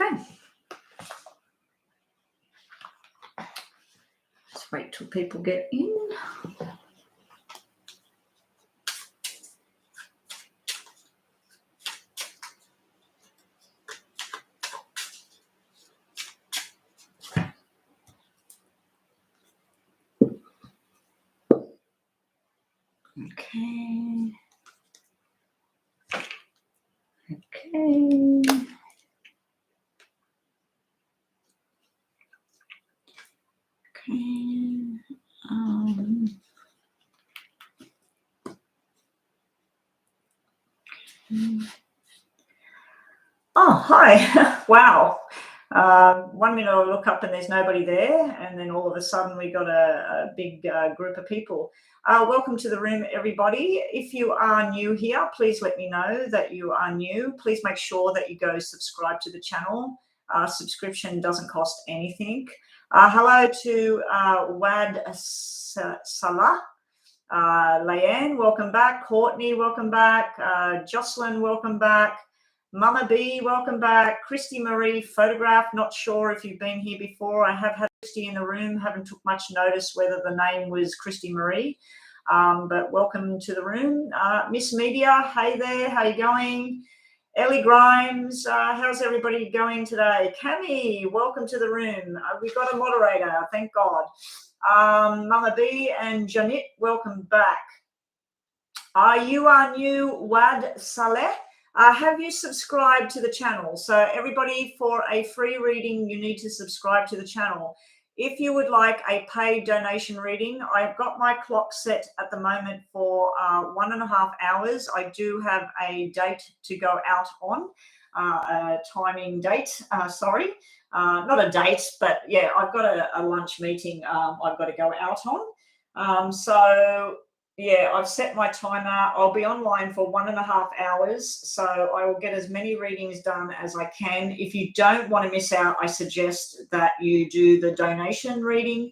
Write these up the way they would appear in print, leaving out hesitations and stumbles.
Okay. Let's wait till people get in. Okay. Okay. Okay. Oh, hi. Wow. 1 minute I look up and there's nobody there, and then all of a sudden we got a big group of people. Welcome to the room, everybody. If you are new here, please let me know that you are new. Please make sure that you go subscribe to the channel. Subscription doesn't cost anything. Hello to Wad Salah. Leanne, welcome back. Courtney, welcome back. Jocelyn, welcome back. Mama B, welcome back. Christy Marie, photograph. Not sure if you've been here before. I have had Christy in the room. Haven't took much notice whether the name was Christy Marie, but welcome to the room. Miss Media, hey there. How you going? Ellie Grimes, how's everybody going today? Cami, welcome to the room. We got a moderator, thank God. Mama B and Janit, welcome back. You are new, Wad Saleh. Have you subscribed to the channel? So everybody, for a free reading, you need to subscribe to the channel. If you would like a paid donation reading, I've got my clock set at the moment for 1.5 hours. I do have a date to go out on, a timing date, sorry. Not a date, but yeah, I've got a lunch meeting I've got to go out on. So yeah, I've set my timer. I'll be online for 1.5 hours, so I will get as many readings done as I can. If you don't want to miss out, I suggest that you do the donation reading.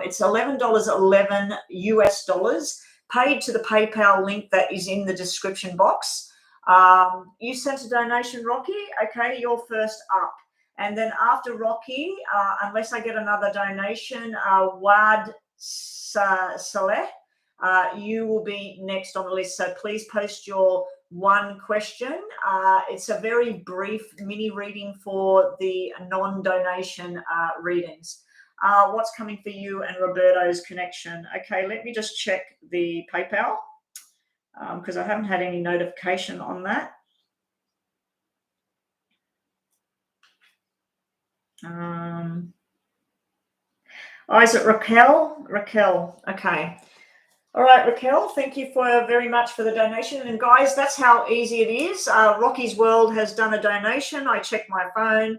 It's $11.11 US dollars, paid to the PayPal link that is in the description box. You sent a donation, Rocky? Okay, you're first up. And then after Rocky, unless I get another donation, Wad Saleh, you will be next on the list. So please post your one question. It's a very brief mini reading for the non-donation readings. What's coming for you and Roberto's connection? Okay, let me just check the PayPal because I haven't had any notification on that. Oh, is it Raquel? Raquel, okay. All right, Raquel, thank you very much for the donation. And guys, that's how easy it is. Rocky's World has done a donation. I checked my phone.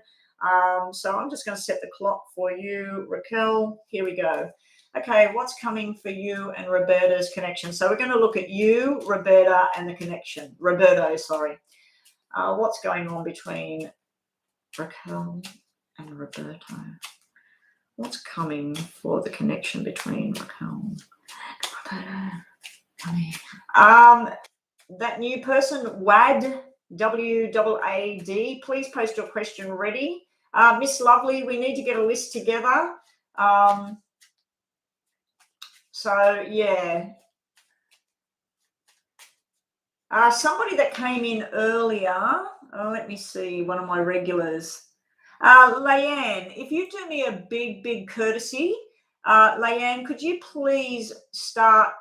So I'm just going to set the clock for you, Raquel. Here we go. Okay, what's coming for you and Roberta's connection? So we're going to look at you, Roberta, and the connection. Roberto, sorry. What's going on between Raquel and Roberto? What's coming for the connection between Raquel and Roberto? That new person, WAD, W-A-A-D, please post your question ready. Miss Lovely, we need to get a list together. So, yeah. Somebody that came in earlier, let me see, one of my regulars. Leanne, if you do me a big courtesy, Leanne, could you please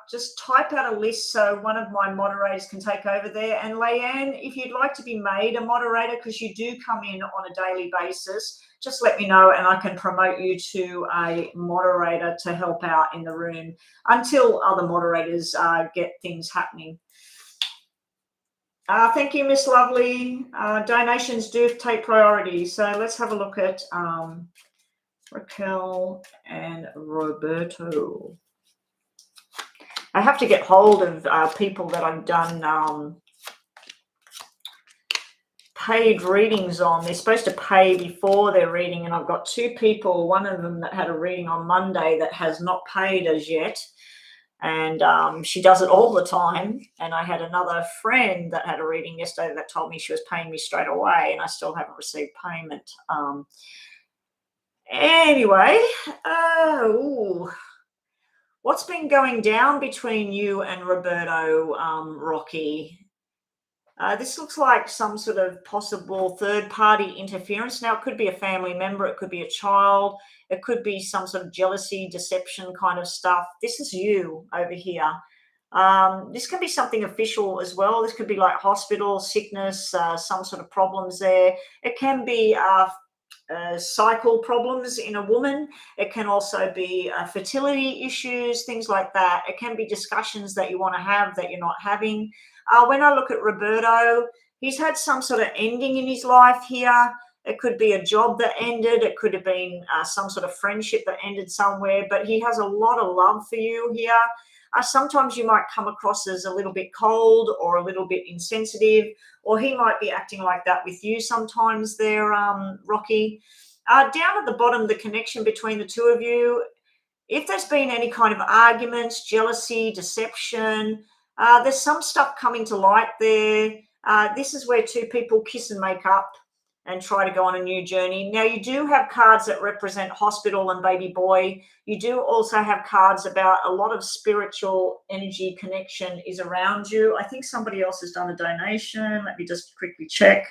just type out a list so one of my moderators can take over there. And Leanne, if you'd like to be made a moderator, because you do come in on a daily basis, just let me know and I can promote you to a moderator to help out in the room until other moderators get things happening. Thank you, Miss Lovely. Donations do take priority. So let's have a look at Raquel and Roberto. I have to get hold of people that I've done paid readings on. They're supposed to pay before their reading, and I've got 2 people, one of them that had a reading on Monday that has not paid as yet. And she does it all the time. And I had another friend that had a reading yesterday that told me she was paying me straight away, and I still haven't received payment. Anyway, ooh, what's been going down between you and Roberto, Rocky? This looks like some sort of possible third-party interference. Now, it could be a family member, it could be a child, it could be some sort of jealousy, deception kind of stuff. This is you over here. This can be something official as well. This could be like hospital, sickness, some sort of problems there. It can be cycle problems in a woman. It can also be fertility issues, things like that. It can be discussions that you want to have that you're not having. When I look at Roberto, he's had some sort of ending in his life here. It could be a job that ended. It could have been some sort of friendship that ended somewhere, but he has a lot of love for you here. Sometimes you might come across as a little bit cold or a little bit insensitive, or he might be acting like that with you sometimes there, Rocky. Down at the bottom, the connection between the two of you, if there's been any kind of arguments, jealousy, deception, there's some stuff coming to light there. This is where two people kiss and make up and try to go on a new journey. Now, you do have cards that represent hospital and baby boy. You do also have cards about a lot of spiritual energy connection is around you. I think somebody else has done a donation. Let me just quickly check.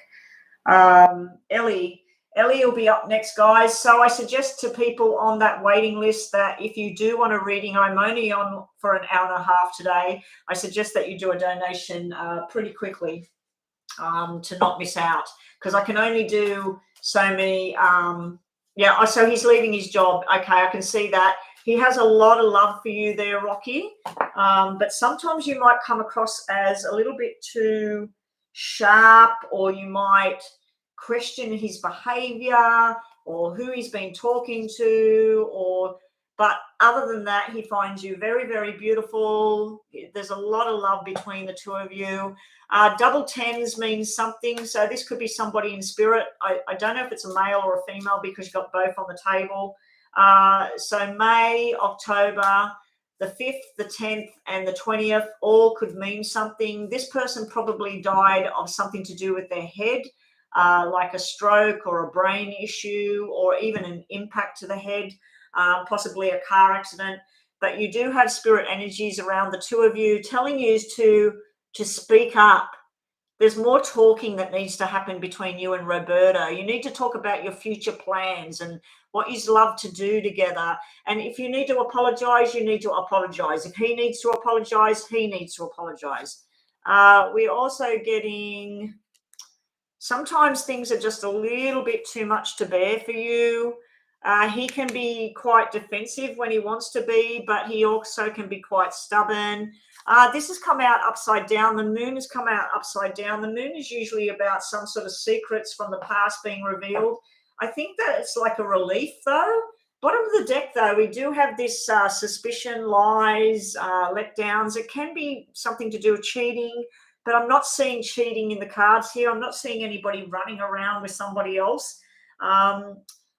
Ellie will be up next, guys. So I suggest to people on that waiting list that if you do want a reading, I'm only on for an hour and a half today. I suggest that you do a donation pretty quickly to not miss out, because I can only do so many. So he's leaving his job. Okay, I can see that. He has a lot of love for you there, Rocky. But sometimes you might come across as a little bit too sharp, or you might question his behavior or who he's been talking to, but other than that, he finds you very, very beautiful. There's a lot of love between the two of you. Double tens means something. So this could be somebody in spirit. I don't know if it's a male or a female because you've got both on the table. So May, October, the 5th, the 10th, and the 20th all could mean something. This person probably died of something to do with their head, like a stroke or a brain issue, or even an impact to the head. Possibly a car accident, but you do have spirit energies around the two of you telling you to speak up. There's more talking that needs to happen between you and Roberto. You need to talk about your future plans and what you'd love to do together. And if you need to apologize, you need to apologize. If he needs to apologize, he needs to apologize. We're also getting, sometimes things are just a little bit too much to bear for you. He can be quite defensive when he wants to be, but he also can be quite stubborn. This has come out upside down. The moon has come out upside down. The moon is usually about some sort of secrets from the past being revealed. I think that it's like a relief, though. Bottom of the deck, though, we do have this suspicion, lies, letdowns. It can be something to do with cheating, but I'm not seeing cheating in the cards here. I'm not seeing anybody running around with somebody else.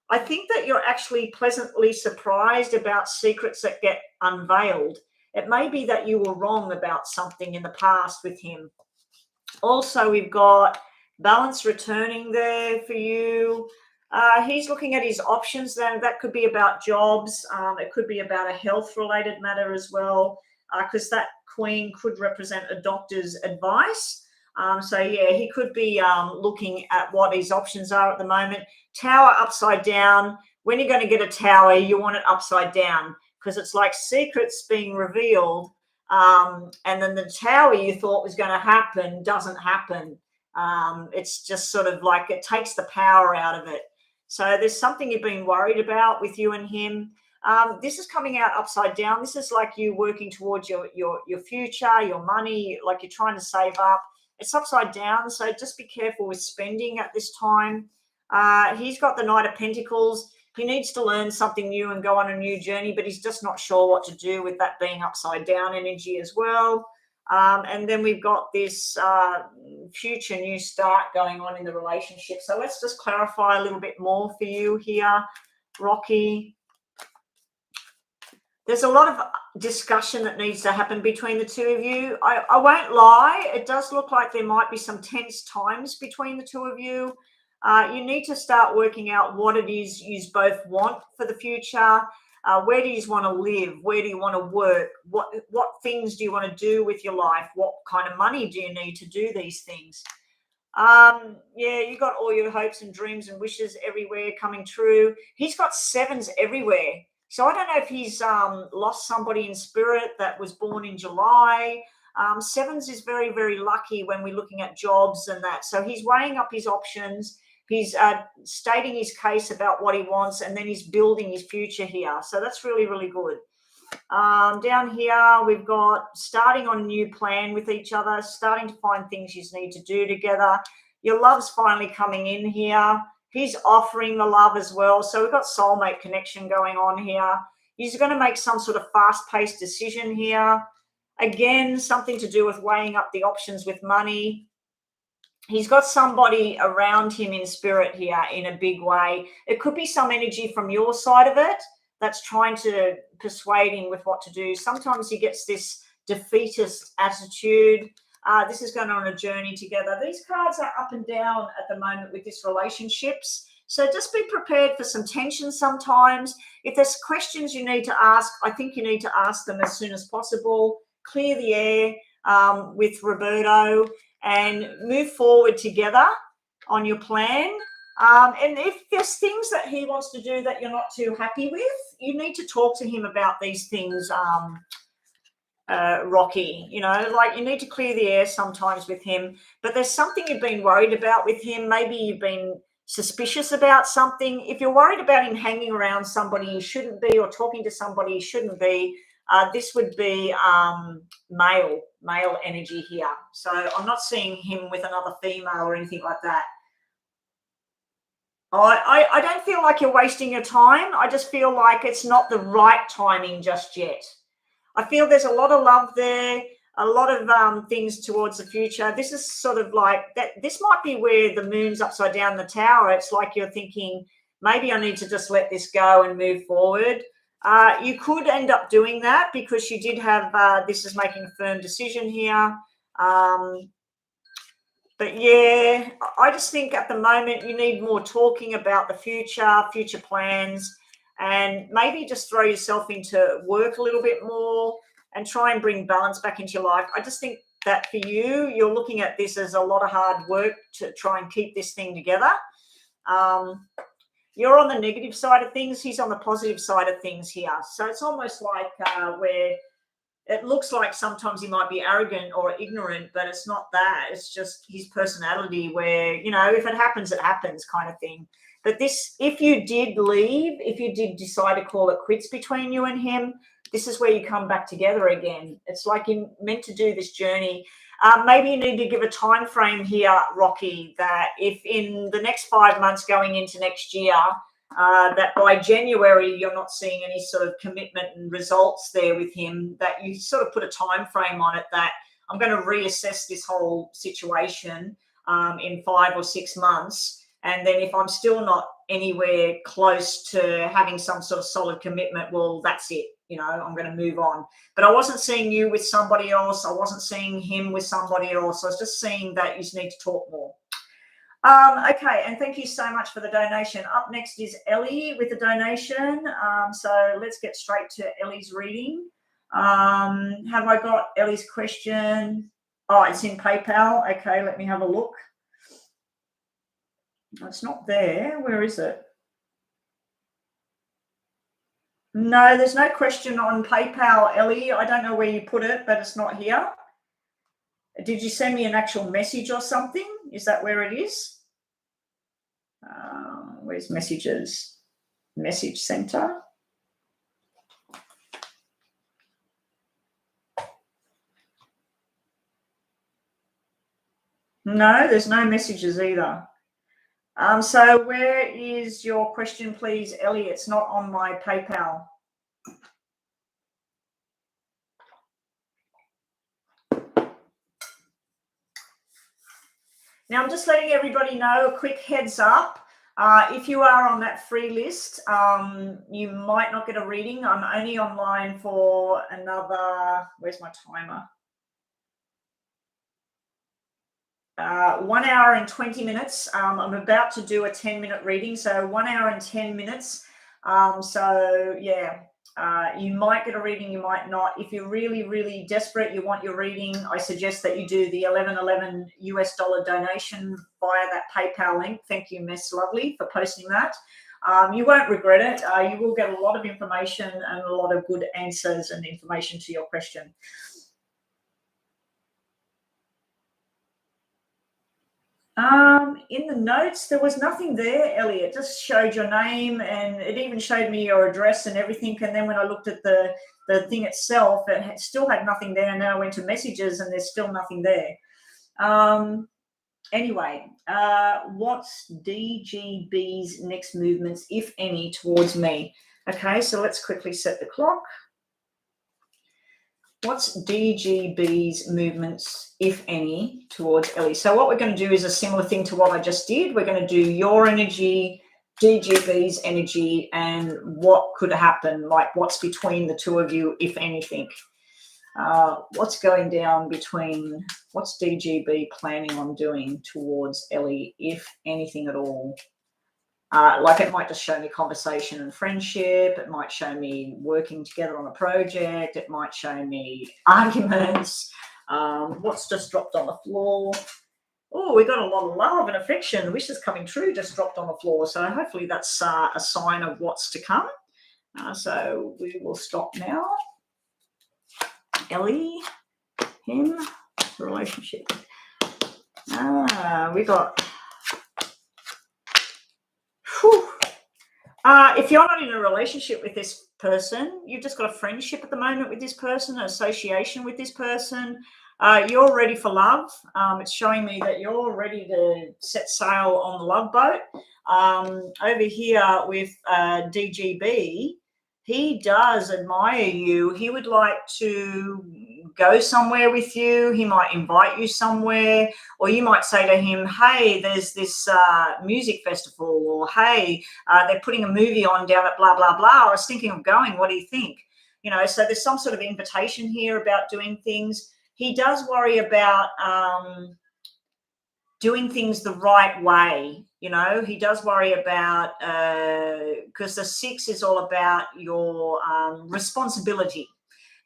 I think that you're actually pleasantly surprised about secrets that get unveiled. It may be that you were wrong about something in the past with him. Also, we've got balance returning there for you. He's looking at his options. Then that could be about jobs. It could be about a health-related matter as well, because that queen could represent a doctor's advice. So yeah, he could be looking at what his options are at the moment. Tower upside down. When you're going to get a tower, you want it upside down, because it's like secrets being revealed, and then the tower you thought was going to happen doesn't happen. It's just sort of like it takes the power out of it. So there's something you've been worried about with you and him. This is coming out upside down. This is like you working towards your future, your money, like you're trying to save up. It's upside down, so just be careful with spending at this time. He's got the Knight of Pentacles. He needs to learn something new and go on a new journey, but he's just not sure what to do with that being upside down energy as well. And then we've got this future new start going on in the relationship. So let's just clarify a little bit more for you here, Rocky. There's a lot of discussion that needs to happen between the two of you. I won't lie, it does look like there might be some tense times between the two of you. You need to start working out what it is you both want for the future. Where do you want to live? Where do you want to work? What things do you want to do with your life? What kind of money do you need to do these things? Yeah, you got all your hopes and dreams and wishes everywhere coming true. He's got sevens everywhere. So I don't know if he's lost somebody in spirit that was born in July. Sevens is very, very lucky when we're looking at jobs and that. So he's weighing up his options. He's stating his case about what he wants, and then he's building his future here. So that's really, really good. Down here, we've got starting on a new plan with each other, starting to find things you need to do together. Your love's finally coming in here. He's offering the love as well. So we've got soulmate connection going on here. He's going to make some sort of fast-paced decision here. Again, something to do with weighing up the options with money. He's got somebody around him in spirit here in a big way. It could be some energy from your side of it that's trying to persuade him with what to do. Sometimes he gets this defeatist attitude. This is going on a journey together. These cards are up and down at the moment with this relationships. So just be prepared for some tension sometimes. If there's questions you need to ask, I think you need to ask them as soon as possible. Clear the air with Roberto and move forward together on your plan. And if there's things that he wants to do that you're not too happy with, you need to talk to him about these things, Rocky. You know, like you need to clear the air sometimes with him. But there's something you've been worried about with him. Maybe you've been suspicious about something. If you're worried about him hanging around somebody he shouldn't be or talking to somebody he shouldn't be, this would be male energy here. So I'm not seeing him with another female or anything like that. I don't feel like you're wasting your time. I just feel like it's not the right timing just yet. I feel there's a lot of love there, a lot of things towards the future. This is sort of like that. This might be where the moon's upside down the tower. It's like you're thinking, maybe I need to just let this go and move forward. You could end up doing that because you did have this is making a firm decision here. But yeah, I just think at the moment you need more talking about the future plans, and maybe just throw yourself into work a little bit more and try and bring balance back into your life. I just think that for you, you're looking at this as a lot of hard work to try and keep this thing together. You're on the negative side of things. He's on the positive side of things here. So it's almost like where it looks like sometimes he might be arrogant or ignorant, but it's not that. It's just his personality where, you know, if it happens kind of thing. But this, if you did leave, if you did decide to call it quits between you and him, this is where you come back together again. It's like you're meant to do this journey. Maybe you need to give a time frame here, Rocky, that if in the next 5 months going into next year, that by January you're not seeing any sort of commitment and results there with him, that you sort of put a time frame on it that I'm going to reassess this whole situation in 5 or 6 months. And then if I'm still not anywhere close to having some sort of solid commitment, well, that's it. You know, I'm going to move on. But I wasn't seeing you with somebody else. I wasn't seeing him with somebody else. I was just seeing that you need to talk more. Okay, and thank you so much for the donation. Up next is Ellie with a donation. So let's get straight to Ellie's reading. Have I got Ellie's question? Oh, it's in PayPal. Okay, let me have a look. It's not there. Where is it? No, there's no question on PayPal, Ellie. I don't know where you put it, but it's not here. Did you send me an actual message or something? Is that where it is? Where's messages? Message center. No, there's no messages either. So where is your question, please, Ellie? It's not on my PayPal. Now, I'm just letting everybody know, a quick heads up. If you are on that free list, you might not get a reading. I'm only online for another, where's my timer? 1 hour and 20 minutes. I'm about to do a 10-minute reading, so 1 hour and 10 minutes. So yeah, you might get a reading, you might not. If you're really, really desperate, you want your reading, I suggest that you do the $11.11 US donation via that PayPal link. Thank you, Miss Lovely, for posting that. You won't regret it. You will get a lot of information and a lot of good answers and information to your question. In the notes, there was nothing there, Ellie. It just showed your name, and it even showed me your address and everything. And then when I looked at the thing itself, it still had nothing there. And then I went to messages, and there's still nothing there. Anyway, what's DGB's next movements, if any, towards me? Okay, so let's quickly set the clock. What's DGB's movements, if any, towards Ellie? So what we're going to do is a similar thing to what I just did. We're going to do your energy, DGB's energy, and what could happen, like what's between the two of you, if anything. What's going down between, what's DGB planning on doing towards Ellie, if anything at all? Like it might just show me conversation and friendship. It might show me working together on a project. It might show me arguments. What's just dropped on the floor? Oh, we got a lot of love and affection. Wishes coming true just dropped on the floor. So hopefully that's a sign of what's to come. So we will stop now. Ellie, him, relationship. We got... Whew. If you're not in a relationship with this person, you've just got a friendship at the moment with this person, an association with this person, you're ready for love. It's showing me that you're ready to set sail on the love boat. Over here with DGB, he does admire you. He would like to go somewhere with you. He might invite you somewhere, or you might say to him, hey, there's this music festival, or hey, they're putting a movie on down at blah, blah, blah. I was thinking of going. What do you think? You know, so there's some sort of invitation here about doing things. He does worry about doing things the right way. You know, he does worry about, because the 6 is all about your responsibility.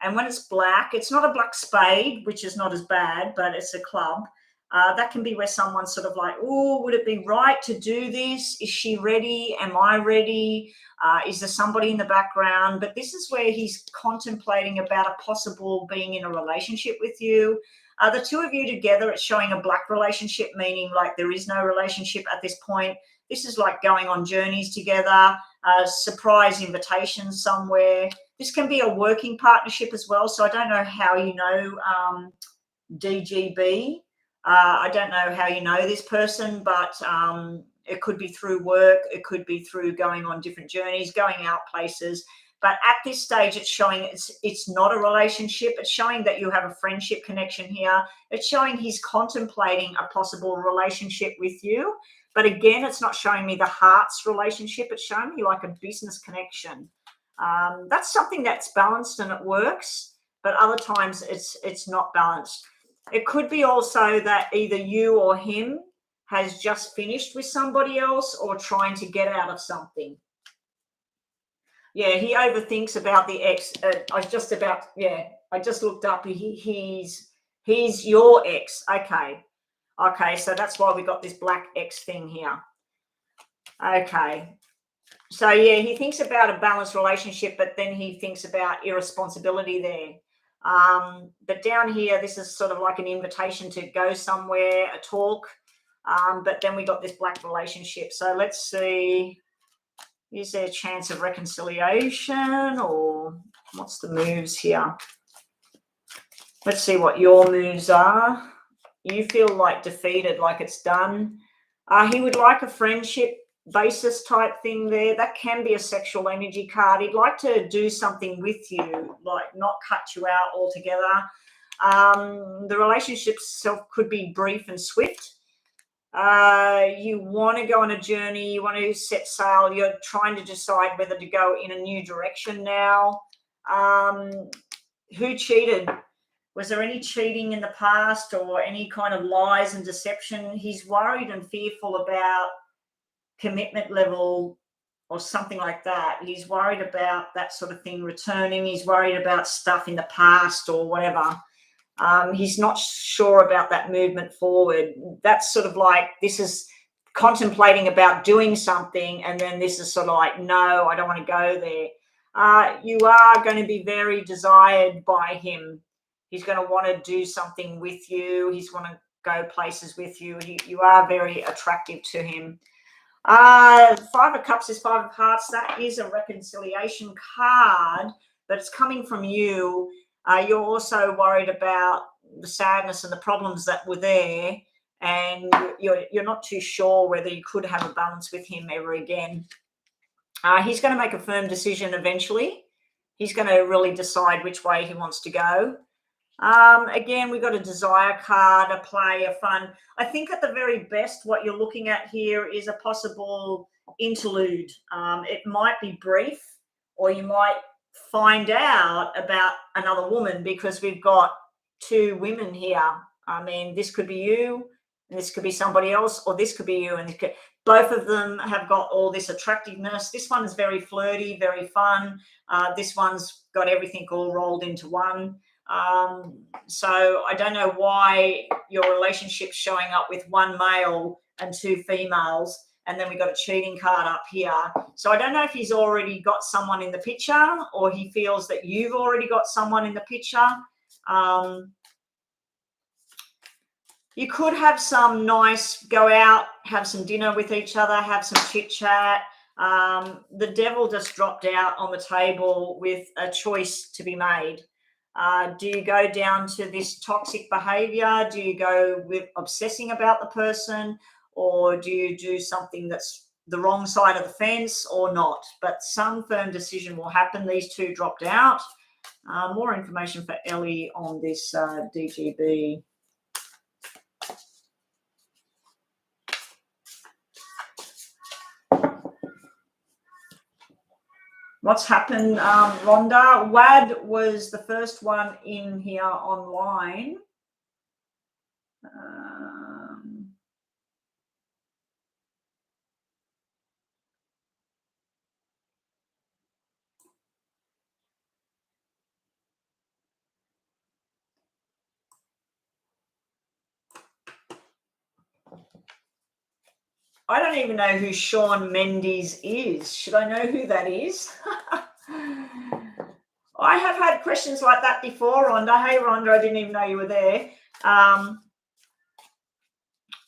And when it's black, it's not a black spade, which is not as bad, but it's a club. That can be where someone's sort of like, oh, would it be right to do this? Is she ready? Am I ready? Is there somebody in the background? But this is where he's contemplating about a possible being in a relationship with you. The two of you together, it's showing a black relationship, meaning like there is no relationship at this point. This is like going on journeys together, surprise invitations somewhere. This can be a working partnership as well. So I don't know how you know DGB. I don't know how you know this person, but it could be through work. It could be through going on different journeys, going out places. But at this stage, it's showing it's not a relationship. It's showing that you have a friendship connection here. It's showing he's contemplating a possible relationship with you. But again, it's not showing me the heart's relationship. It's showing me like a business connection. That's something that's balanced and it works. But other times it's not balanced. It could be also that either you or him has just finished with somebody else or trying to get out of something. Yeah, he overthinks about the ex. I just looked up. He's your ex. Okay, so that's why we got this black X thing here. Okay, so yeah, he thinks about a balanced relationship, but then he thinks about irresponsibility there. But down here, this is sort of like an invitation to go somewhere, a talk. But then we got this black relationship. So let's see. Is there a chance of reconciliation, or what's the moves here? Let's see what your moves are. You feel like defeated, like it's done. He would like a friendship basis type thing there. That can be a sexual energy card. He'd like to do something with you, like not cut you out altogether. The relationship itself could be brief and swift. You want to go on a journey. You want to set sail. You're trying to decide whether to go in a new direction now. Who cheated? Was there any cheating in the past or any kind of lies and deception? He's worried and fearful about commitment level or something like that. He's worried about that sort of thing returning. He's worried about stuff in the past or whatever. He's not sure about that movement forward. That's sort of like, this is contemplating about doing something, and then this is sort of like, no, I don't want to go there. You are going to be very desired by him. He's going to want to do something with you. He's going to go places with you. You are very attractive to him. Five of Cups is Five of Hearts. That is a reconciliation card, but it's coming from you. You're also worried about the sadness and the problems that were there, and you're not too sure whether you could have a balance with him ever again. He's going to make a firm decision eventually. He's going to really decide which way he wants to go. Again, we've got a desire card, a play, a fun. I think at the very best, what you're looking at here is a possible interlude. It might be brief, or you might find out about another woman, because we've got two women here. I mean, this could be you, and this could be somebody else, or this could be you, and both of them have got all this attractiveness. This one is very flirty, very fun. This one's got everything all rolled into one. So I don't know why your relationship's showing up with one male and two females, and then we've got a cheating card up here. So I don't know if he's already got someone in the picture, or he feels that you've already got someone in the picture. You could have some nice, go out, have some dinner with each other, have some chit chat. The devil just dropped out on the table with a choice to be made. Do you go down to this toxic behavior? Do you go with obsessing about the person? Or do you do something that's the wrong side of the fence or not? But some firm decision will happen. These two dropped out. More information for Ellie on this DGB. What's happened, Rhonda? Wad was the first one in here online. I don't even know who Sean Mendes is. Should I know who that is? I have had questions like that before, Rhonda. Hey, Rhonda, I didn't even know you were there.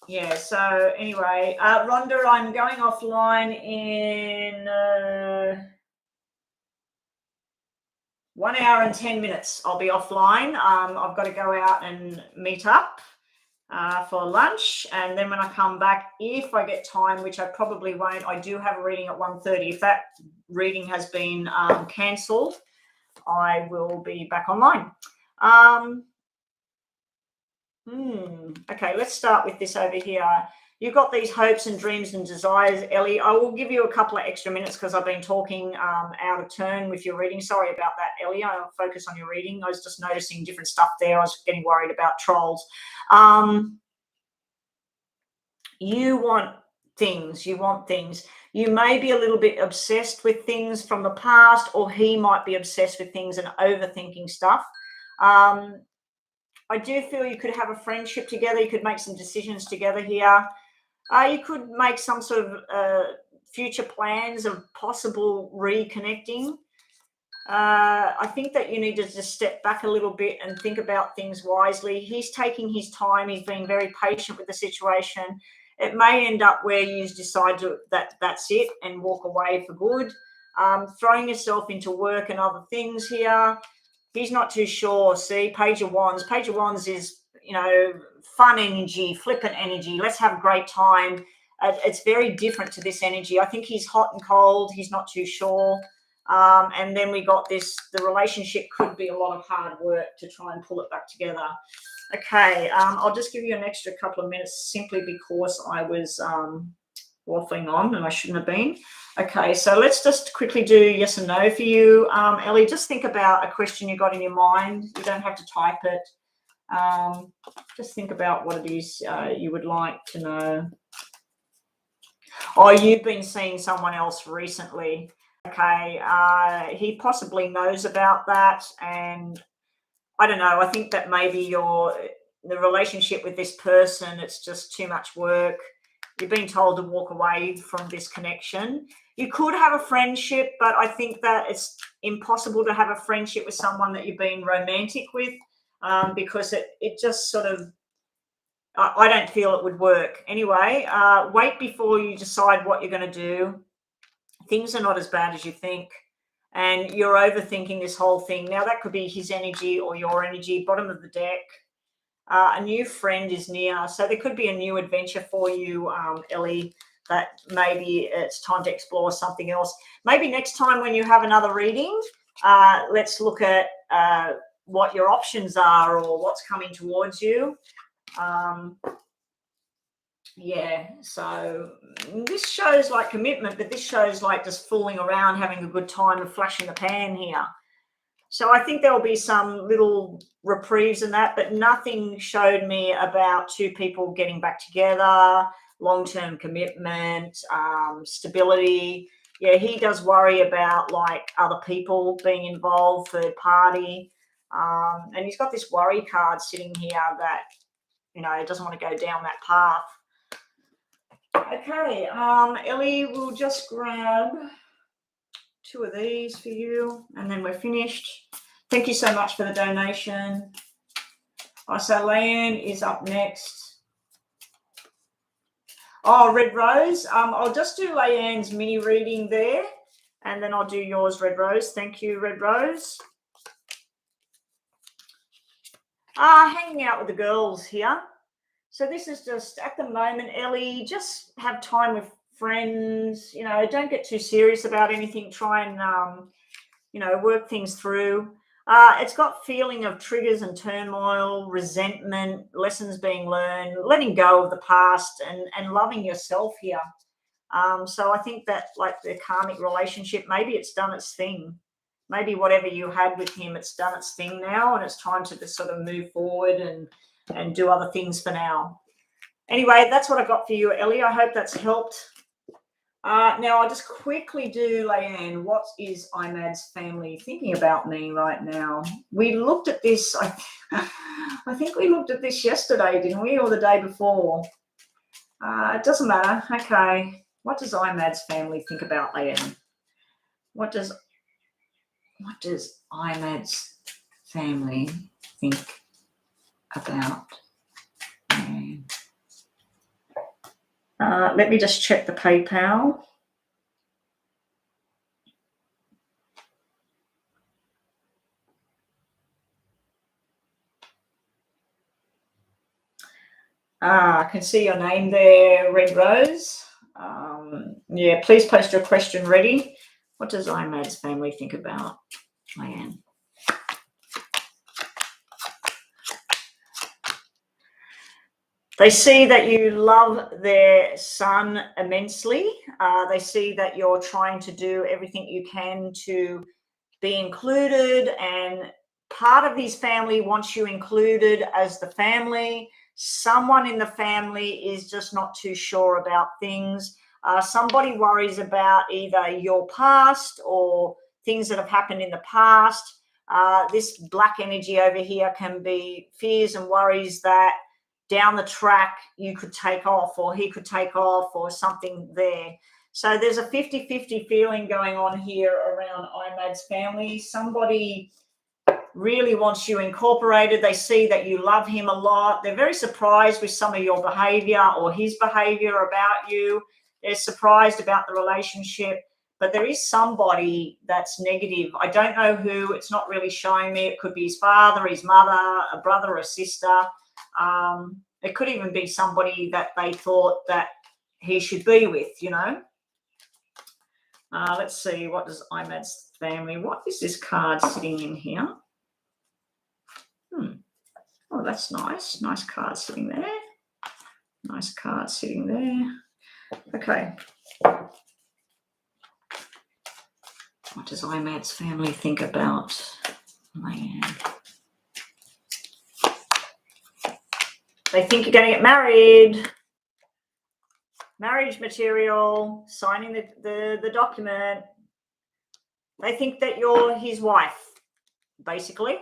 Yeah, so anyway, Rhonda, I'm going offline in 1 hour and 10 minutes. I'll be offline. I've got to go out and meet up for lunch, and then when I come back, if I get time, which I probably won't, I do have a reading at 1:30. If that reading has been cancelled, I will be back online. Okay, let's start with this over here. You've got these hopes and dreams and desires, Ellie. I will give you a couple of extra minutes because I've been talking out of turn with your reading. Sorry about that, Ellie. I'll focus on your reading. I was just noticing different stuff there. I was getting worried about trolls. You want things. You want things. You may be a little bit obsessed with things from the past, or he might be obsessed with things and overthinking stuff. I do feel you could have a friendship together. You could make some decisions together here. You could make some sort of future plans of possible reconnecting. I think that you need to just step back a little bit and think about things wisely. He's taking his time. He's being very patient with the situation. It may end up where you decide that's it and walk away for good. Throwing yourself into work and other things here. He's not too sure. See, Page of Wands. Page of Wands is, fun energy, flippant energy. Let's have a great time. It's very different to this energy. I think he's hot and cold. He's not too sure. And then we got this, the relationship could be a lot of hard work to try and pull it back together. Okay, I'll just give you an extra couple of minutes simply because I was waffling on and I shouldn't have been. Okay, so let's just quickly do yes and no for you. Ellie, just think about a question you got in your mind. You don't have to type it. Just think about what it is you would like to know. Oh, you've been seeing someone else recently. Okay, he possibly knows about that, and I don't know. I think that maybe the relationship with this person, it's just too much work. You've been told to walk away from this connection. You could have a friendship, but I think that it's impossible to have a friendship with someone that you've been romantic with, because it just sort of, I don't feel it would work. Anyway, wait before you decide what you're going to do. Things are not as bad as you think, and you're overthinking this whole thing. Now, that could be his energy or your energy. Bottom of the deck, a new friend is near, so there could be a new adventure for you, Ellie, that maybe it's time to explore something else. Maybe next time when you have another reading, let's look at what your options are or what's coming towards you. Yeah, so this shows like commitment, but this shows like just fooling around, having a good time and flashing the pan here. So I think there will be some little reprieves in that, but nothing showed me about two people getting back together, long-term commitment, stability. Yeah, he does worry about like other people being involved, third party. And he's got this worry card sitting here that, doesn't want to go down that path. Okay, Ellie, we'll just grab two of these for you, and then we're finished. Thank you so much for the donation. So Leanne is up next. Oh, Red Rose. I'll just do Leanne's mini reading there, and then I'll do yours, Red Rose. Thank you, Red Rose. Hanging out with the girls here. So this is just, at the moment, Ellie, just have time with friends. Don't get too serious about anything. Try and, work things through. It's got feeling of triggers and turmoil, resentment, lessons being learned, letting go of the past and loving yourself here. So I think that like the karmic relationship, maybe it's done its thing. Maybe whatever you had with him, it's done its thing now, and it's time to just sort of move forward and do other things for now. Anyway, that's what I got for you, Ellie. I hope that's helped. Now, I'll just quickly do, Leanne, what is IMAD's family thinking about me right now? We looked at this, I think we looked at this yesterday, didn't we, or the day before? It doesn't matter. Okay. What does IMAD's family think about Leanne? What does IMAD's family think about Leanne? Let me just check the PayPal. I can see your name there, Red Rose. Yeah, please post your question ready. What does IMAD's family think about Leanne? They see that you love their son immensely. They see that you're trying to do everything you can to be included, and part of his family wants you included as the family. Someone in the family is just not too sure about things. Somebody worries about either your past or things that have happened in the past. This black energy over here can be fears and worries that down the track you could take off, or he could take off, or something there. So there's a 50-50 feeling going on here around IMAD's family. Somebody really wants you incorporated. They see that you love him a lot. They're very surprised with some of your behavior or his behavior about you. They're surprised about the relationship, but there is somebody that's negative. I don't know who. It's not really showing me. It could be his father, his mother, a brother or a sister. It could even be somebody that they thought that he should be with, Let's see, what does IMAD's family, what is this card sitting in here? Oh, that's nice. Nice card sitting there. Nice card sitting there. Okay. What does IMAD's family think about Leanne? They think you're going to get married. Marriage material, signing the document. They think that you're his wife, basically.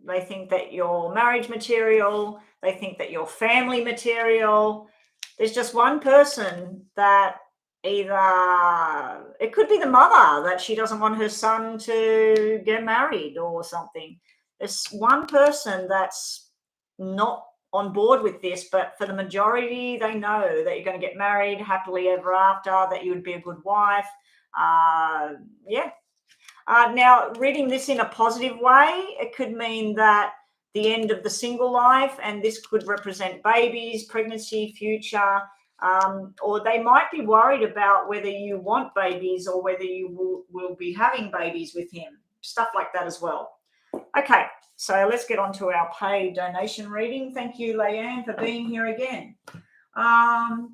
They think that you're marriage material. They think that you're family material. There's just one person that either, it could be the mother, that she doesn't want her son to get married or something. There's one person that's not on board with this, but for the majority, they know that you're going to get married happily ever after, that you would be a good wife. Yeah. Now, reading this in a positive way, it could mean that the end of the single life, and this could represent babies, pregnancy, future, or they might be worried about whether you want babies or whether you will be having babies with him, stuff like that as well. Okay, so let's get on to our paid donation reading. Thank you, Leanne, for being here again. How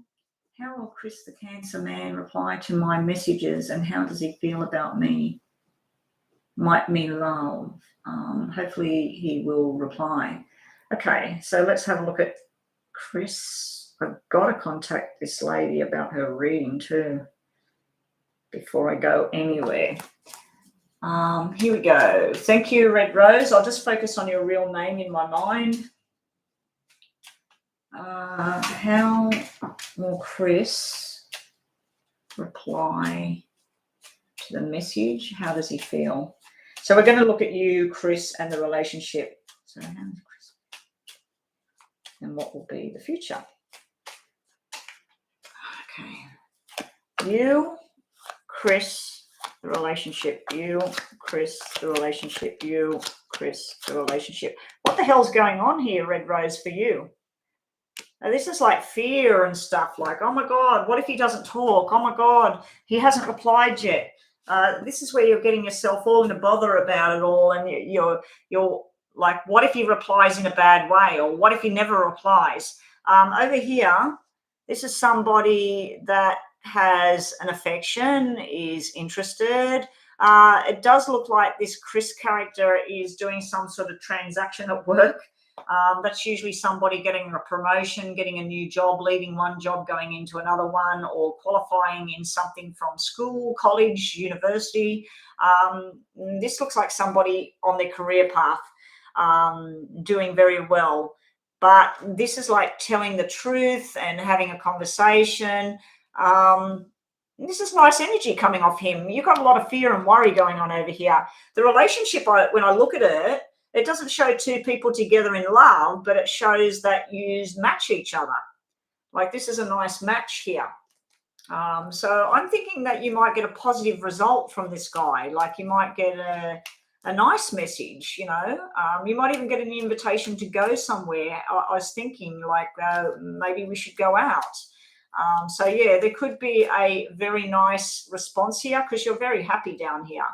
will Chris the Cancer Man reply to my messages, and how does he feel about me? Might me love. Hopefully he will reply. Okay, so let's have a look at Chris. I've got to contact this lady about her reading too before I go anywhere. Here we go. Thank you, Red Rose. I'll just focus on your real name in my mind. How will Chris reply to the message? How does he feel? So we're going to look at you, Chris, and the relationship. So how does Chris, and what will be the future? Okay. You, Chris, the relationship. You, Chris, the relationship. You, Chris, the relationship. What the hell's going on here, Red Rose, for you? Now, this is like fear and stuff, like, oh my God, what if he doesn't talk? Oh my God, he hasn't replied yet. This is where you're getting yourself all in a bother about it all, and you're like, what if he replies in a bad way, or what if he never replies? Over here, this is somebody that has an affection, is interested. It does look like this Chris character is doing some sort of transaction at work. That's usually somebody getting a promotion, getting a new job, leaving one job, going into another one, or qualifying in something from school, college, university. This looks like somebody on their career path, doing very well. But this is like telling the truth and having a conversation. This is nice energy coming off him. You've got a lot of fear and worry going on over here. The relationship, when I look at it, it doesn't show two people together in love, but it shows that you match each other. Like, this is a nice match here. So I'm thinking that you might get a positive result from this guy. Like, you might get a nice message, you know. You might even get an invitation to go somewhere. I was thinking, like, maybe we should go out. So, yeah, there could be a very nice response here because you're very happy down here.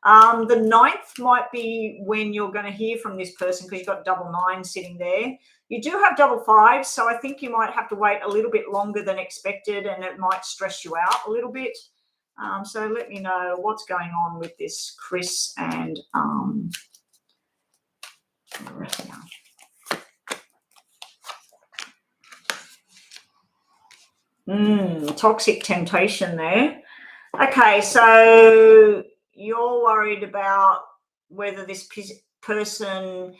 The 9th might be when you're going to hear from this person, because you've got double 9 sitting there. You do have double 5, so I think you might have to wait a little bit longer than expected, and it might stress you out a little bit. So let me know what's going on with this Chris and toxic temptation there. Okay, so you're worried about whether this person,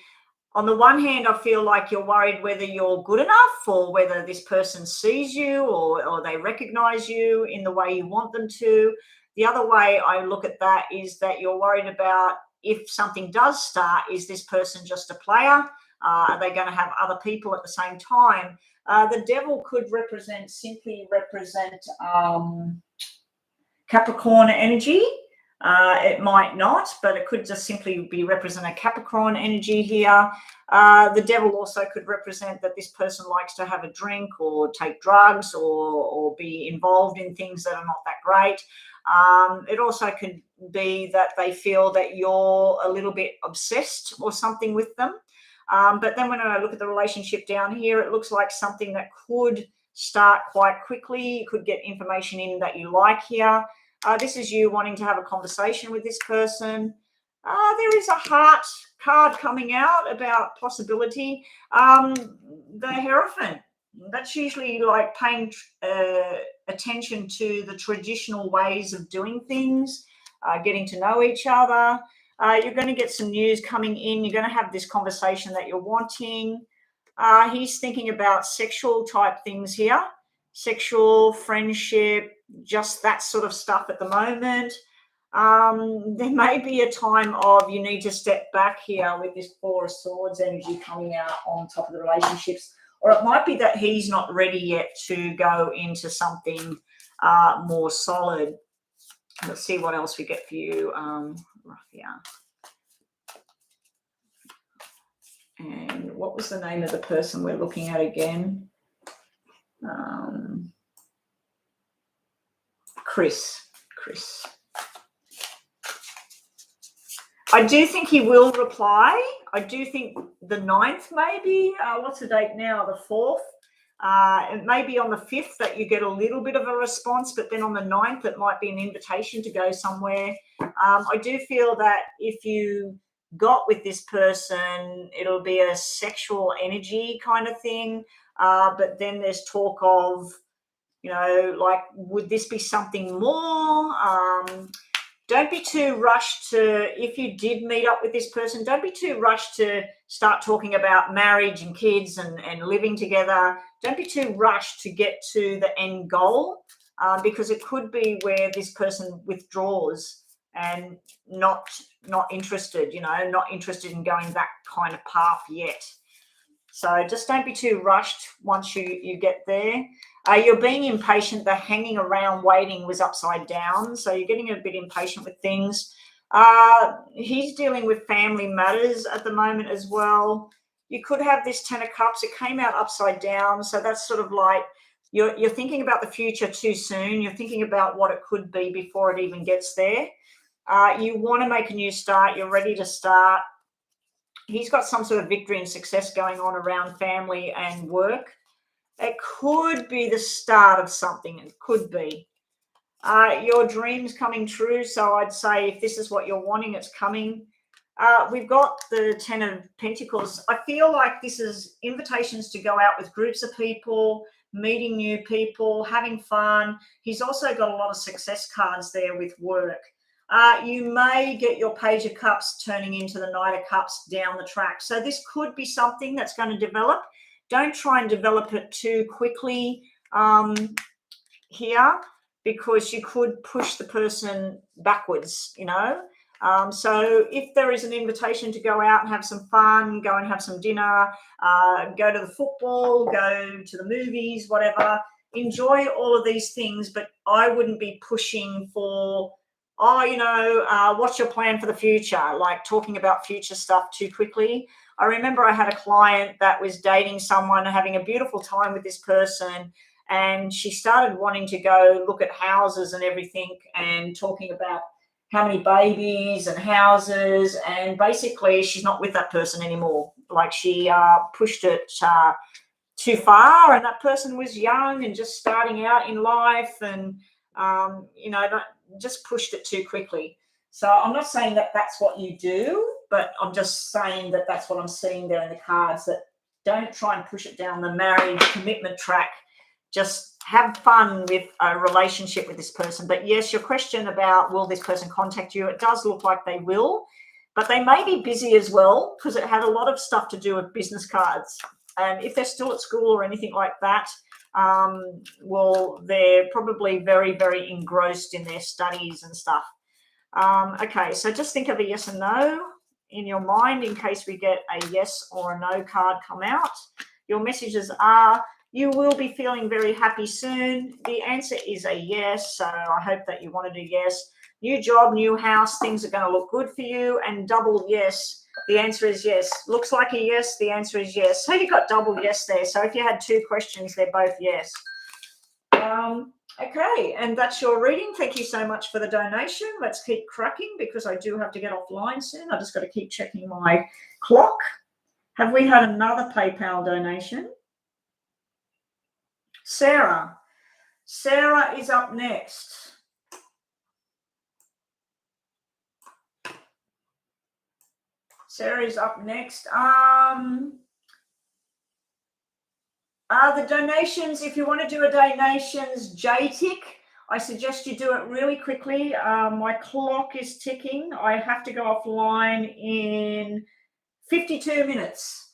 on the one hand, I feel like you're worried whether you're good enough, or whether this person sees you, or they recognize you in the way you want them to. The other way I look at that is that you're worried about, if something does start, is this person just a player? Are they going to have other people at the same time? The devil could simply represent Capricorn energy. It might not, but it could just simply be represent a Capricorn energy here. The devil also could represent that this person likes to have a drink or take drugs or be involved in things that are not that great. It also could be that they feel that you're a little bit obsessed or something with them. But then when I look at the relationship down here, it looks like something that could start quite quickly. You could get information in that you like here. This is you wanting to have a conversation with this person. There is a heart card coming out about possibility. The Hierophant, that's usually like paying attention to the traditional ways of doing things, getting to know each other. You're going to get some news coming in. You're going to have this conversation that you're wanting. He's thinking about sexual type things here, sexual, friendship, just that sort of stuff at the moment. There may be a time of you need to step back here with this Four of Swords energy coming out on top of the relationships, or it might be that he's not ready yet to go into something more solid. Let's see what else we get for you. Yeah. And what was the name of the person we're looking at again? Chris. I do think he will reply. I do think the 9th maybe. What's the date now? The 4th. It may be on the 5th that you get a little bit of a response, but then on the 9th it might be an invitation to go somewhere. I do feel that if you got with this person, it'll be a sexual energy kind of thing. But then there's talk of, you know, like, would this be something more? Don't be too rushed to, if you did meet up with this person, don't be too rushed to start talking about marriage and kids and living together. Don't be too rushed to get to the end goal, because it could be where this person withdraws and not interested, you know, not interested in going that kind of path yet. So just don't be too rushed once you get there. You're being impatient. The hanging around waiting was upside down. So you're getting a bit impatient with things. He's dealing with family matters at the moment as well. You could have this Ten of Cups. It came out upside down. So that's sort of like you're thinking about the future too soon. You're thinking about what it could be before it even gets there. You want to make a new start. You're ready to start. He's got some sort of victory and success going on around family and work. It could be the start of something. It could be. Your dreams coming true. So I'd say if this is what you're wanting, it's coming. We've got the 10 of Pentacles. I feel like this is invitations to go out with groups of people, meeting new people, having fun. He's also got a lot of success cards there with work. You may get your Page of Cups turning into the Knight of Cups down the track. So this could be something that's going to develop. Don't try and develop it too quickly here, because you could push the person backwards, you know. So if there is an invitation to go out and have some fun, go and have some dinner, go to the football, go to the movies, whatever, enjoy all of these things, but I wouldn't be pushing for, what's your plan for the future? Like talking about future stuff too quickly. I remember I had a client that was dating someone, having a beautiful time with this person, and she started wanting to go look at houses and everything and talking about how many babies and houses, and basically she's not with that person anymore. Like she pushed it too far, and that person was young and just starting out in life, and just pushed it too quickly. So I'm not saying that that's what you do, but I'm just saying that that's what I'm seeing there in the cards, that don't try and push it down the marriage commitment track. Just have fun with a relationship with this person. But yes, your question about will this person contact you, it does look like they will, but they may be busy as well, because it had a lot of stuff to do with business cards. And if they're still at school or anything like that, they're probably very, very engrossed in their studies and stuff. Okay, so just think of a yes and no in your mind in case we get a yes or a no card come out. Your messages are, you will be feeling very happy soon. The answer is a yes, so I hope that you wanted a yes. New job, new house, things are going to look good for you. And double yes, the answer is yes. Looks like a yes, the answer is yes. So you got double yes there. So if you had two questions, they're both yes. Okay, and that's your reading. Thank you so much for the donation. Let's keep cracking because I do have to get offline soon. I just got to keep checking my clock. Have we had another PayPal donation? Sarah. Sarah is up next. Sarah is up next. The donations, if you want to do a donations JTIC, I suggest you do it really quickly. My clock is ticking. I have to go offline in 52 minutes.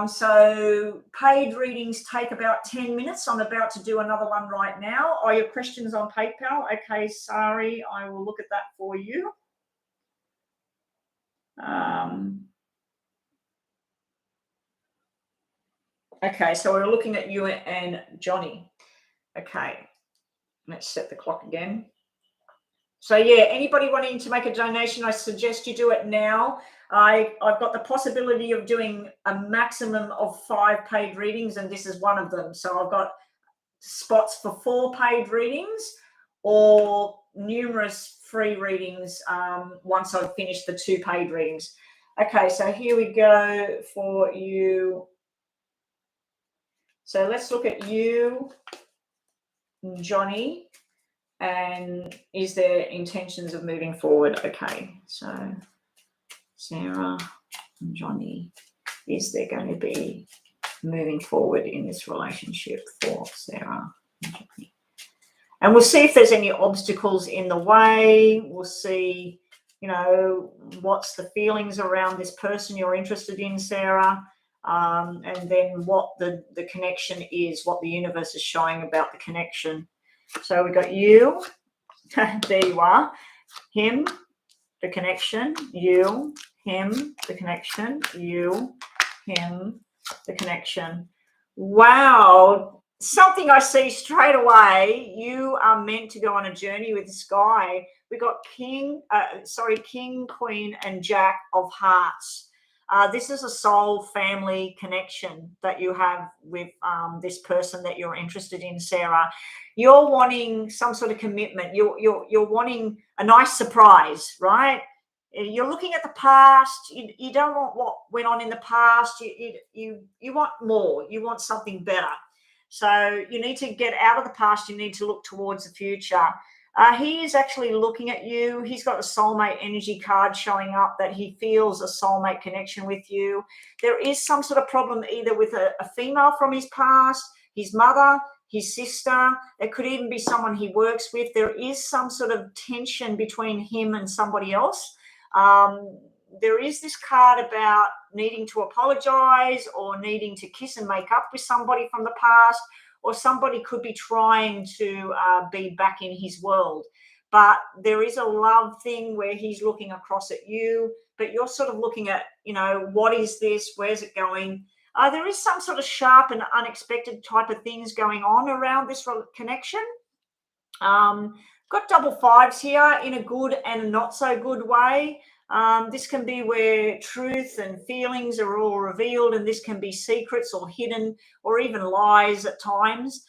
So paid readings take about 10 minutes. I'm about to do another one right now. Are your questions on PayPal? Okay, sorry, I will look at that for you. Okay, so we're looking at you and Johnny. Okay, let's set the clock again. So yeah, anybody wanting to make a donation, I suggest you do it now. I've got the possibility of doing a maximum of 5 paid readings, and this is one of them. So I've got spots for 4 paid readings or numerous free readings once I've finished the 2 paid readings. Okay, so here we go for you. So let's look at you, Johnny, and is there intentions of moving forward? Okay, so Sarah and Johnny, is there going to be moving forward in this relationship for Sarah and Johnny? And we'll see if there's any obstacles in the way. We'll see, you know, what's the feelings around this person you're interested in, Sarah. And then what the connection is, what the universe is showing about the connection. So we got you, there you are, him, the connection, you, him, the connection, you, him, the connection. Wow, something I see straight away. You are meant to go on a journey with this guy. We got King, Queen, and Jack of Hearts. This is a soul family connection that you have with this person that you're interested in, Sarah. You're wanting some sort of commitment. You're wanting a nice surprise, right? You're looking at the past. You don't want what went on in the past. You want more. You want something better. So you need to get out of the past. You need to look towards the future. He is actually looking at you. He's got a soulmate energy card showing up that he feels a soulmate connection with you. There is some sort of problem either with a female from his past, his mother, his sister. It could even be someone he works with. There is some sort of tension between him and somebody else. There is this card about needing to apologize or needing to kiss and make up with somebody from the past, or somebody could be trying to be back in his world. But there is a love thing where he's looking across at you, but you're sort of looking at, you know, what is this? Where's it going? There is some sort of sharp and unexpected type of things going on around this connection. Got double 5s here in a good and a not so good way. This can be where truth and feelings are all revealed, and this can be secrets or hidden or even lies at times.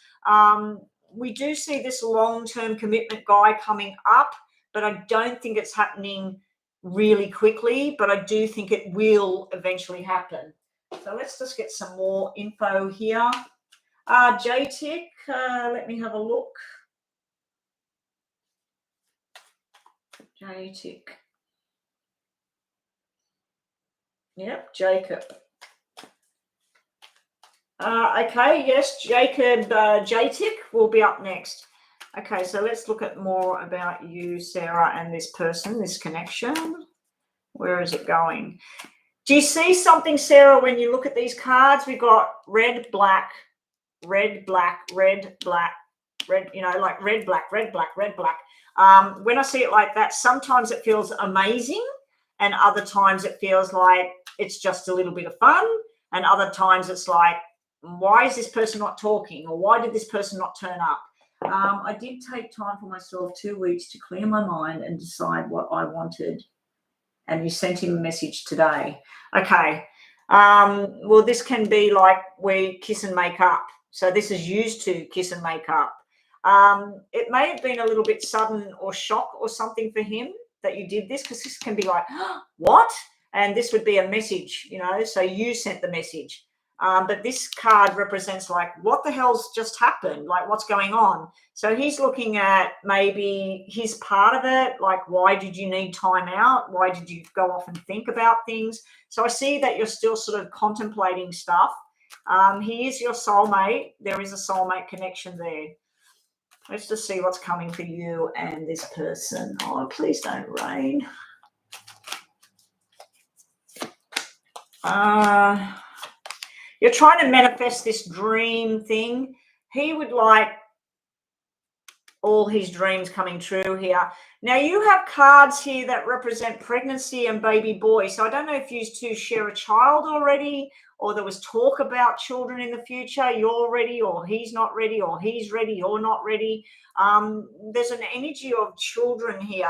We do see this long-term commitment guy coming up, but I don't think it's happening really quickly, but I do think it will eventually happen. So let's just get some more info here. JTIC, let me have a look. JTIC. Yep, Jacob. Okay, yes, Jacob JTIC will be up next. Okay, so let's look at more about you, Sarah, and this person, this connection. Where is it going? Do you see something, Sarah, when you look at these cards? We've got red, black, red, black, red, black, red, you know, like red, black, red, black, red, black. When I see it like that, sometimes it feels amazing, and other times it feels like it's just a little bit of fun, and other times it's like, why is this person not talking, or why did this person not turn up? I did take time for myself 2 weeks to clear my mind and decide what I wanted, and you sent him a message today. Okay, well, this can be like we kiss and make up. So this is used to kiss and make up. It may have been a little bit sudden or shock or something for him that you did this, because this can be like, what? And this would be a message, you know, so you sent the message. But this card represents like, what the hell's just happened? Like, what's going on? So he's looking at maybe his part of it. Like, why did you need time out? Why did you go off and think about things? So I see that you're still sort of contemplating stuff. He is your soulmate. There is a soulmate connection there. Let's just see what's coming for you and this person. Oh, please don't rain. You're trying to manifest this dream thing. He would like all his dreams coming true here. Now, you have cards here that represent pregnancy and baby boy. So I don't know if you two share a child already, or there was talk about children in the future. You're ready, or he's not ready, or he's ready, you're not ready. There's an energy of children here.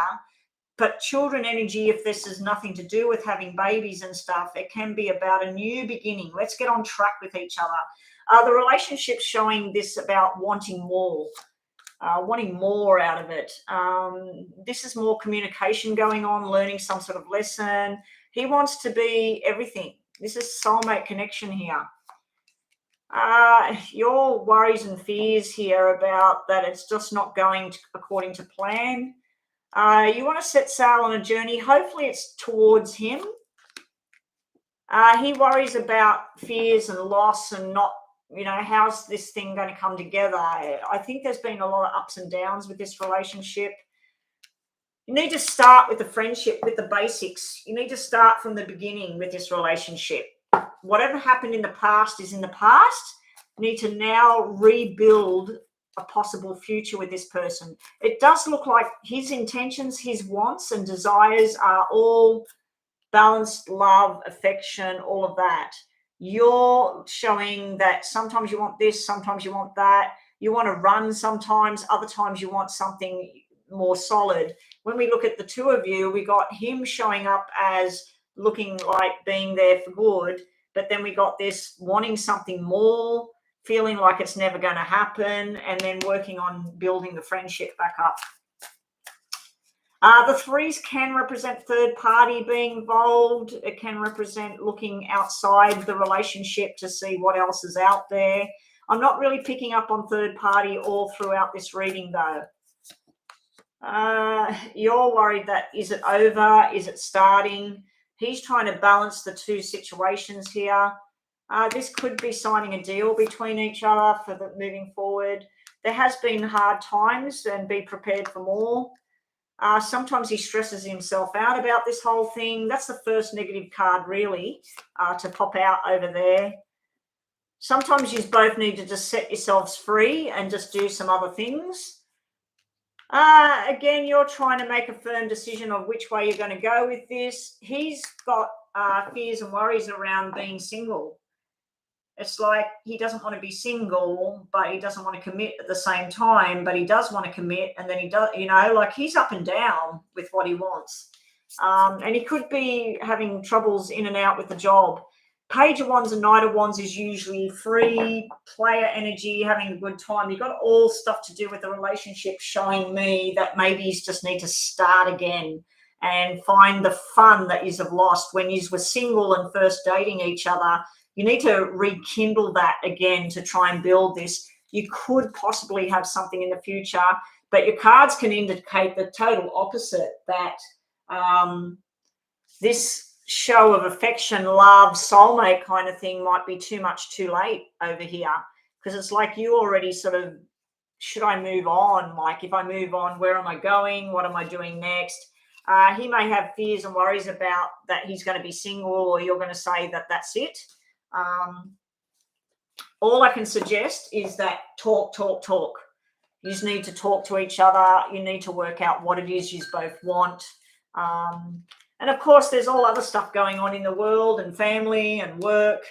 But children energy, if this has nothing to do with having babies and stuff, it can be about a new beginning. Let's get on track with each other. The relationship's showing this about wanting more out of it. This is more communication going on, learning some sort of lesson. He wants to be everything. This is soulmate connection here. Your worries and fears here about that it's just not going according to plan. You want to set sail on a journey. Hopefully it's towards him. He worries about fears and loss and not, you know, how's this thing going to come together? I think there's been a lot of ups and downs with this relationship. You need to start with the friendship, with the basics. You need to start from the beginning with this relationship. Whatever happened in the past is in the past. You need to now rebuild a possible future with this person. It does look like his intentions, his wants and desires are all balanced, love, affection, all of that. You're showing that sometimes you want this, sometimes you want that. You want to run sometimes, other times you want something more solid. When we look at the two of you, we got him showing up as looking like being there for good, but then we got this wanting something more, feeling like it's never going to happen, and then working on building the friendship back up. The threes can represent third party being involved. It can represent looking outside the relationship to see what else is out there. I'm not really picking up on third party all throughout this reading though. You're worried that, is it over? Is it starting? He's trying to balance the two situations here. This could be signing a deal between each other for the moving forward. There has been hard times and be prepared for more. Sometimes he stresses himself out about this whole thing. That's the first negative card really to pop out over there. Sometimes you both need to just set yourselves free and just do some other things. Again, you're trying to make a firm decision of which way you're going to go with this. He's got fears and worries around being single. It's like he doesn't want to be single, but he doesn't want to commit at the same time, but he does want to commit. And then he does, you know, like he's up and down with what he wants. And he could be having troubles in and out with the job. Page of Wands and Knight of Wands is usually free, player energy, having a good time. You've got all stuff to do with the relationship, showing me that maybe you just need to start again and find the fun that you have lost when you were single and first dating each other. You need to rekindle that again to try and build this. You could possibly have something in the future, but your cards can indicate the total opposite, that this show of affection, love, soulmate kind of thing might be too much too late over here, because it's like you already sort of, should I move on? Like, if I move on, where am I going? What am I doing next? He may have fears and worries about that he's going to be single, or you're going to say that that's it. All I can suggest is that talk. You just need to talk to each other. You need to work out what it is you both want. And of course, there's all other stuff going on in the world and family and work.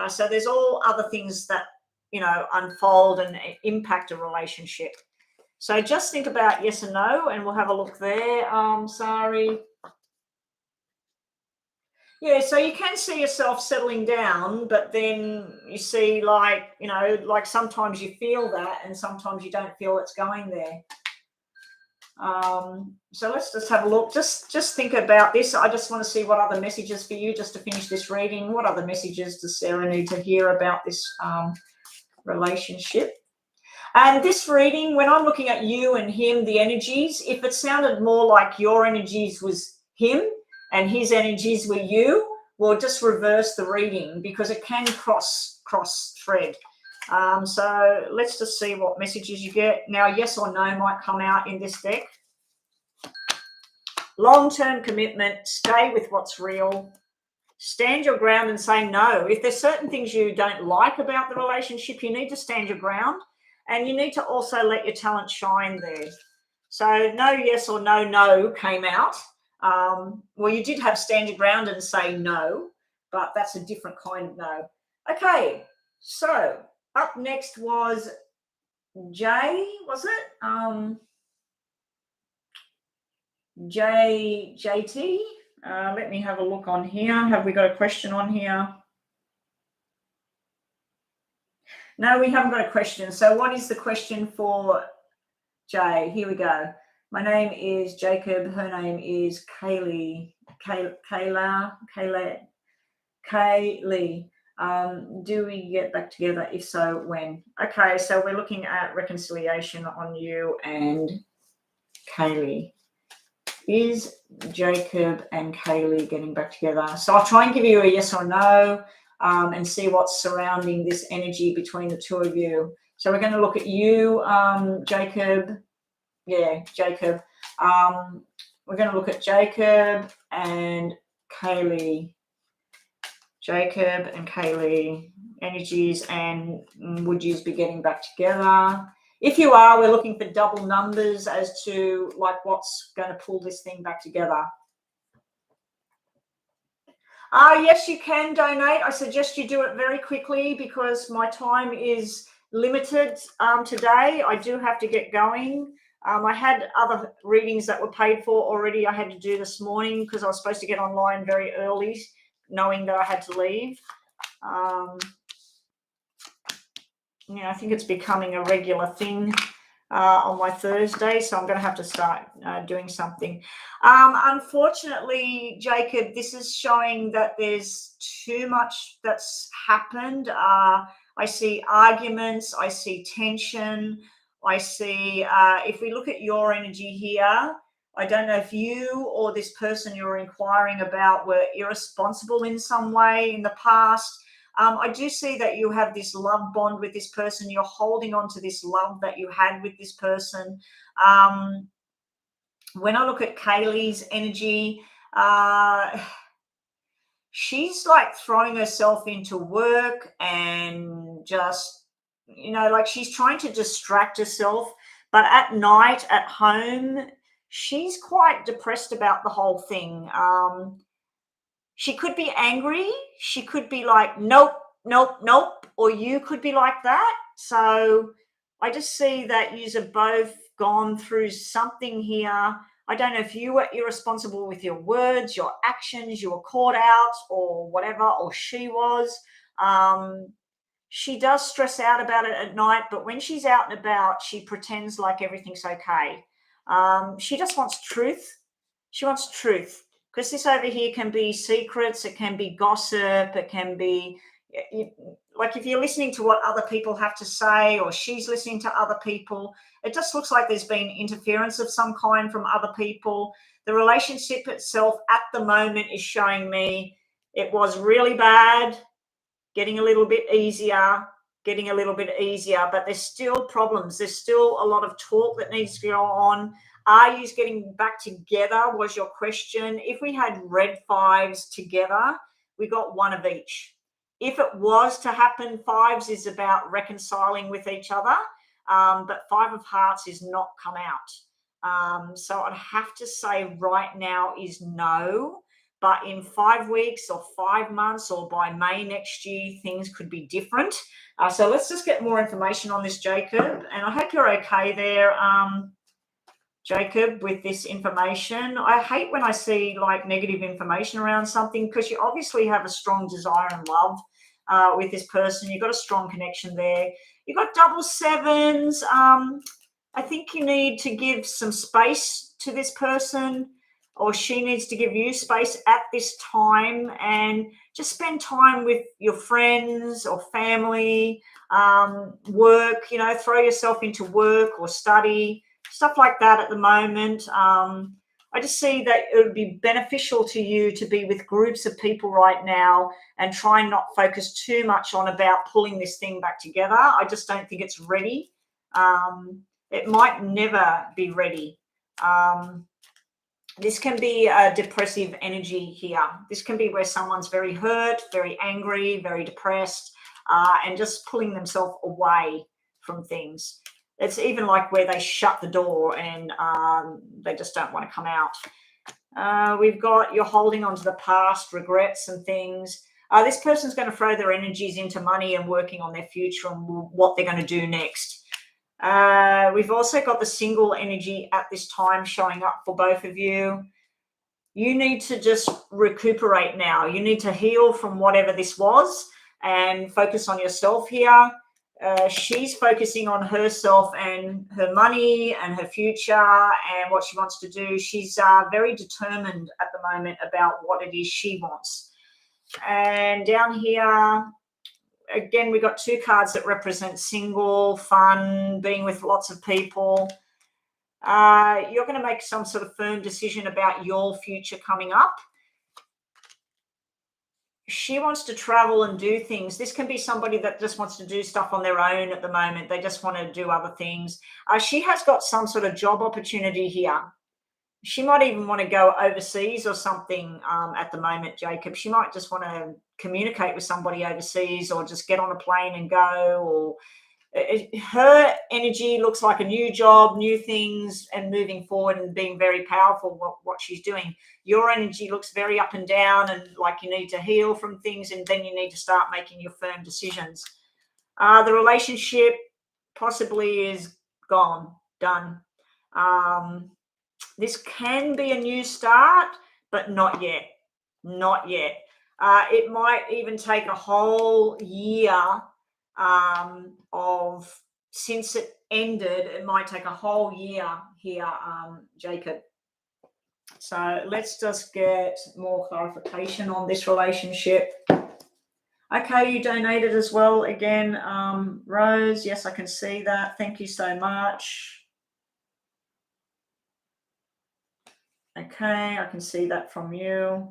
So there's all other things that, you know, unfold and impact a relationship. So just think about yes and no, and we'll have a look there. Sorry. Yeah, so you can see yourself settling down, but then you see, like, you know, like sometimes you feel that and sometimes you don't feel it's going there. So let's just have a look. Just think about this. I just want to see what other messages for you, just to finish this reading. What other messages does Sarah need to hear about this relationship? And this reading, when I'm looking at you and him, the energies, if it sounded more like your energies was him and his energies were you, we'll just reverse the reading, because it can cross thread. So let's just see what messages you get. Now, yes or no might come out in this deck. Long-term commitment, stay with what's real, stand your ground and say no. If there's certain things you don't like about the relationship, you need to stand your ground, and you need to also let your talent shine there. So no, yes or no came out. Well, you did have stand your ground and say no, but that's a different kind of no. Okay, so up next was Jay, was it? JT. Let me have a look on here. Have we got a question on here? No, we haven't got a question. So what is the question for Jay? Here we go. My name is Jacob. Her name is Kaylee. Do we get back together? If so, when? Okay, so we're looking at reconciliation on you and Kaylee. Is Jacob and Kaylee getting back together? So I'll try and give you a yes or no, and see what's surrounding this energy between the two of you. So we're going to look at you, Jacob. Yeah, Jacob. We're going to look at Jacob and Kaylee. Jacob and Kaylee, energies, and would you be getting back together? If you are, we're looking for double numbers as to like what's going to pull this thing back together. Yes, you can donate. I suggest you do it very quickly, because my time is limited today. I do have to get going. I had other readings that were paid for already. I had to do this morning because I was supposed to get online very early, knowing that I had to leave. I think it's becoming a regular thing on my Thursday, so I'm going to have to start doing something. Unfortunately, Jacob, this is showing that there's too much that's happened. I see arguments, I see tension, I see, if we look at your energy here, I don't know if you or this person you're inquiring about were irresponsible in some way in the past. I do see that you have this love bond with this person. You're holding on to this love that you had with this person. When I look at Kaylee's energy, she's like throwing herself into work and just, like she's trying to distract herself. But at night, at home, she's quite depressed about the whole thing. She could be angry. She could be like, nope, nope, nope. Or you could be like that. So I just see that you're both gone through something here. I don't know if you were irresponsible with your words, your actions, you were caught out or whatever, or she was. She does stress out about it at night, but when she's out and about, she pretends like everything's okay. She just wants truth. She wants truth. Because this over here can be secrets, it can be gossip, it can be, like if you're listening to what other people have to say, or she's listening to other people, it just looks like there's been interference of some kind from other people. The relationship itself at the moment is showing me it was really bad, getting a little bit easier, but there's still problems. There's still a lot of talk that needs to go on. Are you getting back together was your question. If we had red fives together, we got one of each. If it was to happen, fives is about reconciling with each other, but five of hearts is not come out. So I'd have to say right now is no, but in 5 weeks or 5 months or by May next year, things could be different. So let's just get more information on this, Jacob, and I hope you're okay there. Jacob, with this information. I hate when I see like negative information around something, because you obviously have a strong desire and love with this person. You've got a strong connection there. You've got double sevens. I think you need to give some space to this person, or she needs to give you space at this time, and just spend time with your friends or family, work, throw yourself into work or study, stuff like that at the moment. I just see that it would be beneficial to you to be with groups of people right now and try and not focus too much on about pulling this thing back together. I just don't think it's ready. It might never be ready. This can be a depressive energy here. This can be where someone's very hurt, very angry, very depressed, and just pulling themselves away from things. It's even like where they shut the door and they just don't want to come out. We've got you're holding on to the past, regrets and things. This person's going to throw their energies into money and working on their future and what they're going to do next. We've also got the single energy at this time showing up for both of you. You need to just recuperate now. You need to heal from whatever this was and focus on yourself here. She's focusing on herself and her money and her future and what she wants to do. She's very determined at the moment about what it is she wants. And down here, again, we've got two cards that represent single, fun, being with lots of people. You're going to make some sort of firm decision about your future coming up. She wants to travel and do things. This can be somebody that just wants to do stuff on their own at the moment. They just want to do other things. She has got some sort of job opportunity here. She might even want to go overseas or something at the moment, Jacob. She might just want to communicate with somebody overseas or just get on a plane and go. Or her energy looks like a new job, new things, and moving forward and being very powerful what she's doing. Your energy looks very up and down and like you need to heal from things, and then you need to start making your firm decisions. The relationship possibly is gone, done. This can be a new start, but not yet. Not yet. It might even take a whole year of since it ended. It might take a whole year here, Jacob. So let's just get more clarification on this relationship. Okay, you donated as well again, Rose. Yes, I can see that. Thank you so much. Okay, I can see that from you.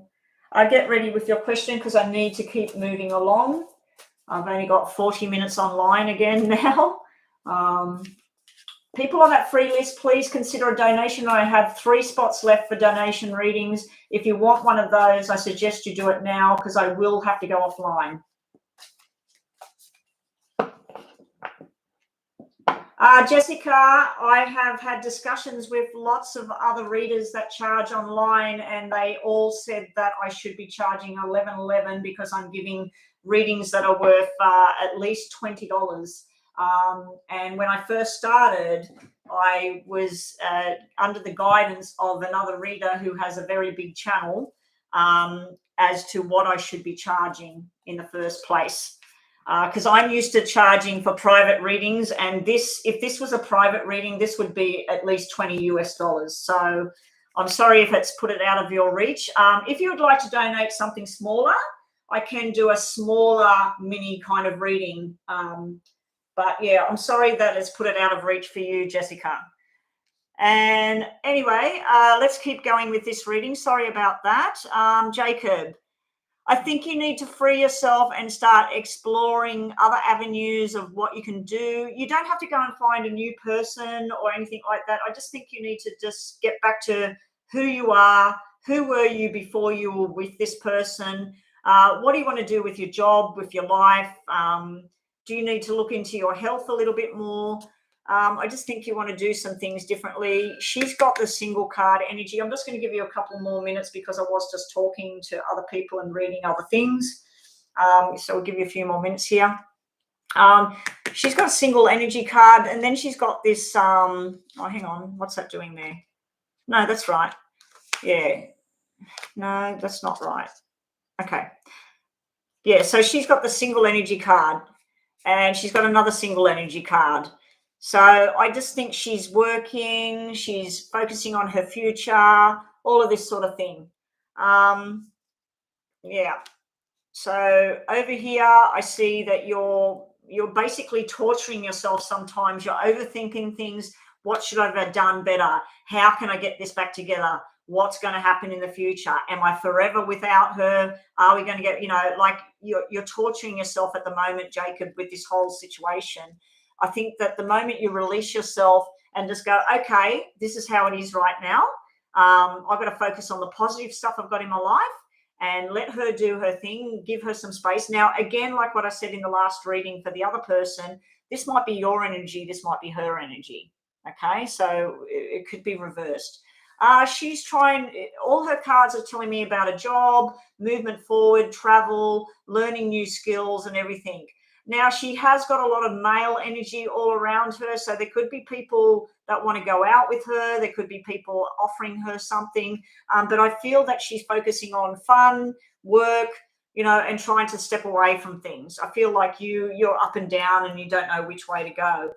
Get ready with your question because I need to keep moving along. I've only got 40 minutes online again now. People on that free list, please consider a donation. I have 3 spots left for donation readings. If you want one of those, I suggest you do it now because I will have to go offline. Jessica, I have had discussions with lots of other readers that charge online, and they all said that I should be charging $11.11 because I'm giving readings that are worth at least $20. And when I first started, I was under the guidance of another reader who has a very big channel as to what I should be charging in the first place. Because I'm used to charging for private readings, and if this was a private reading, this would be at least $20 US. So I'm sorry if it's put it out of your reach. If you would like to donate something smaller, I can do a smaller mini kind of reading. But yeah, I'm sorry that it's put it out of reach for you, Jessica. And anyway, let's keep going with this reading. Sorry about that. Jacob, I think you need to free yourself and start exploring other avenues of what you can do. You don't have to go and find a new person or anything like that. I just think you need to just get back to who you are. Who were you before you were with this person? What do you want to do with your job, with your life? Do you need to look into your health a little bit more? I just think you want to do some things differently. She's got the single card energy. I'm just going to give you a couple more minutes because I was just talking to other people and reading other things. So we'll give you a few more minutes here. She's got a single energy card, and then she's got this, oh, hang on. What's that doing there? No, that's right. Yeah. No, that's not right. Okay. Yeah, so she's got the single energy card, and she's got another single energy card. So I just think she's working, she's focusing on her future, all of this sort of thing. Yeah. So over here, I see that you're basically torturing yourself sometimes. You're overthinking things. What should I have done better? How can I get this back together? What's going to happen in the future? Am I forever without her? Are we going to get, like you're torturing yourself at the moment, Jacob, with this whole situation. I think that the moment you release yourself and just go, okay, this is how it is right now. I've got to focus on the positive stuff I've got in my life and let her do her thing, give her some space. Now, again, like what I said in the last reading for the other person, this might be your energy, this might be her energy. Okay, so it could be reversed. She's trying, all her cards are telling me about a job, movement forward, travel, learning new skills and everything. Now, she has got a lot of male energy all around her. So there could be people that want to go out with her. There could be people offering her something. But I feel that she's focusing on fun, work, and trying to step away from things. I feel like you're up and down and you don't know which way to go.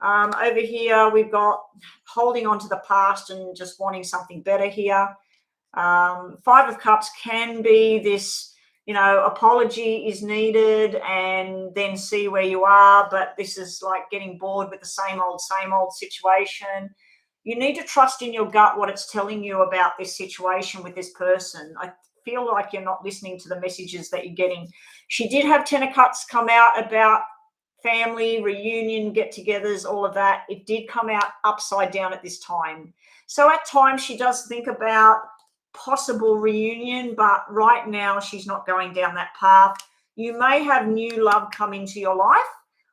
Over here, we've got holding on to the past and just wanting something better here. Five of Cups can be this, apology is needed and then see where you are. But this is like getting bored with the same old situation. You need to trust in your gut what it's telling you about this situation with this person. I feel like you're not listening to the messages that you're getting. She did have 10 of Cups come out about family, reunion, get-togethers, all of that. It did come out upside down at this time. So at times she does think about possible reunion, but right now she's not going down that path. You may have new love come into your life,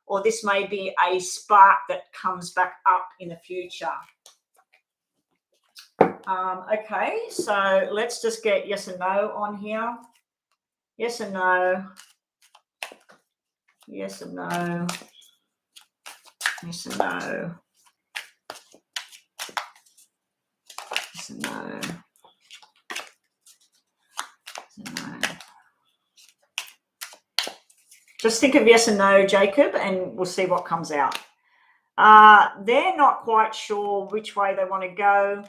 or this may be a spark that comes back up in the future. Okay, so let's just get yes and no on here. Yes and no. Yes and no. Yes and no. Yes and no. Yes and no. Just think of yes and no, Jacob, and we'll see what comes out. They're not quite sure which way they want to go.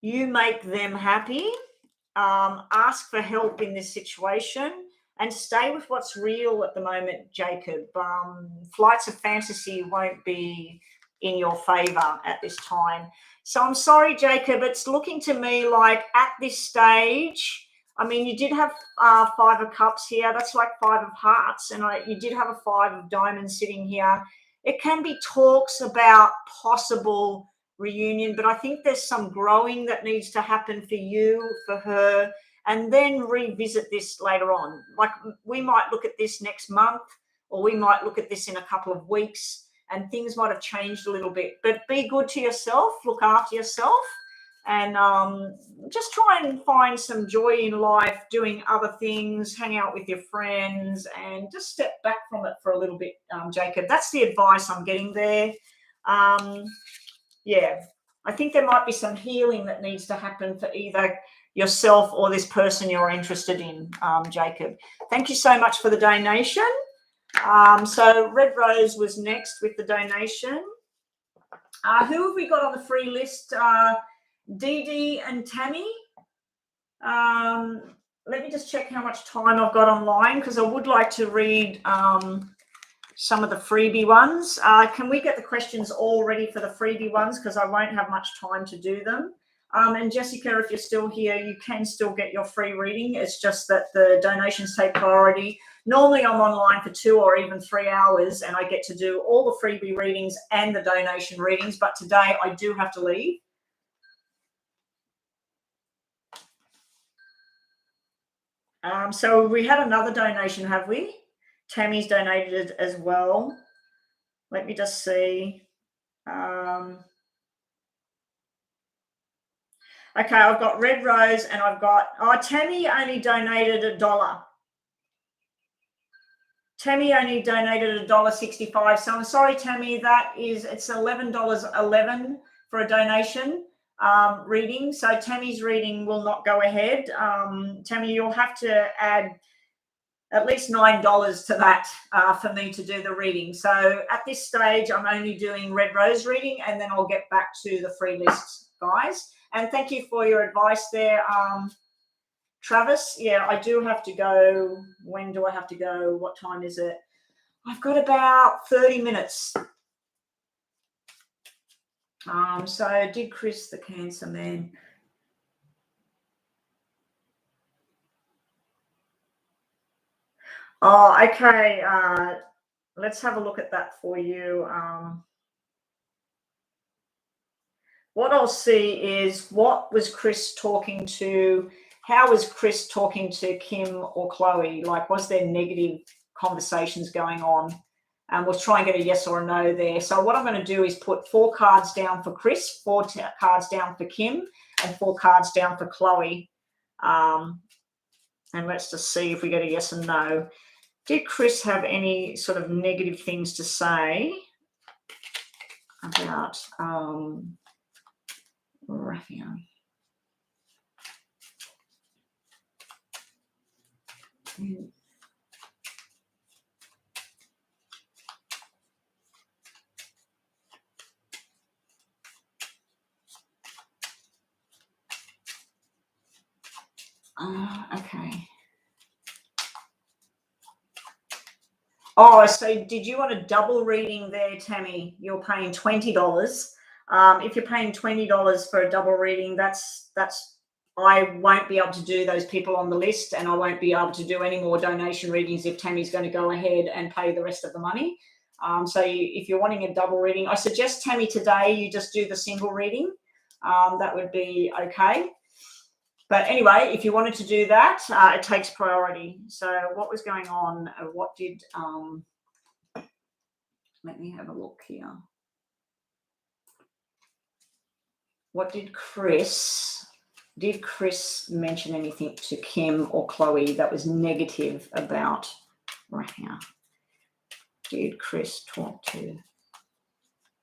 You make them happy. Ask for help in this situation and stay with what's real at the moment, Jacob. Flights of fantasy won't be in your favor at this time. So I'm sorry, Jacob. It's looking to me like at this stage, I mean, you did have 5 of Cups here. That's like 5 of Hearts. And you did have a 5 of Diamonds sitting here. It can be talks about possible reunion, but I think there's some growing that needs to happen for you, for her, and then revisit this later on. Like we might look at this next month, or we might look at this in a couple of weeks, and things might have changed a little bit. But be good to yourself, look after yourself, and just try and find some joy in life, doing other things, hang out with your friends, and just step back from it for a little bit, Jacob. That's the advice I'm getting there. Yeah, I think there might be some healing that needs to happen for either yourself or this person you're interested in, Jacob. Thank you so much for the donation. So Red Rose was next with the donation. Who have we got on the free list? Dee Dee and Tammy. Let me just check how much time I've got online because I would like to read some of the freebie ones. Can we get the questions all ready for the freebie ones because I won't have much time to do them. And Jessica, if you're still here, you can still get your free reading. It's just that the donations take priority. Normally I'm online for 2 or even 3 hours and I get to do all the freebie readings and the donation readings, but today I do have to leave. So we had another donation, have we? Tammy's donated as well. Let me just see. Okay, I've got Red Rose and I've got, Tammy only donated $1. Tammy only donated $1.65. So I'm sorry, Tammy, it's $11.11 for a donation reading. So Tammy's reading will not go ahead. Tammy, you'll have to add at least $9 to that for me to do the reading. So at this stage, I'm only doing Red Rose reading, and then I'll get back to the free list, guys. And thank you for your advice there, Travis. Yeah, I do have to go. When do I have to go? What time is it? I've got about 30 minutes. So did Chris the Cancer Man? Oh, okay. Let's have a look at that for you. What I'll see is, what was Chris talking to? How was Chris talking to Kim or Chloe? Like, was there negative conversations going on? And we'll try and get a yes or a no there. So what I'm going to do is put 4 cards down for Chris, 4 cards down for Kim, and 4 cards down for Chloe. And let's just see if we get a yes and no. Did Chris have any sort of negative things to say about Raphia? Okay. Oh, so did you want a double reading there, Tammy? You're paying $20. If you're paying $20 for a double reading, that's I won't be able to do those people on the list, and I won't be able to do any more donation readings if Tammy's going to go ahead and pay the rest of the money. If you're wanting a double reading, I suggest, Tammy, today you just do the single reading. That would be okay. But anyway, if you wanted to do that, it takes priority. So what was going on? What did, let me have a look here. What did Chris mention anything to Kim or Chloe that was negative about Raphia? Did Chris talk to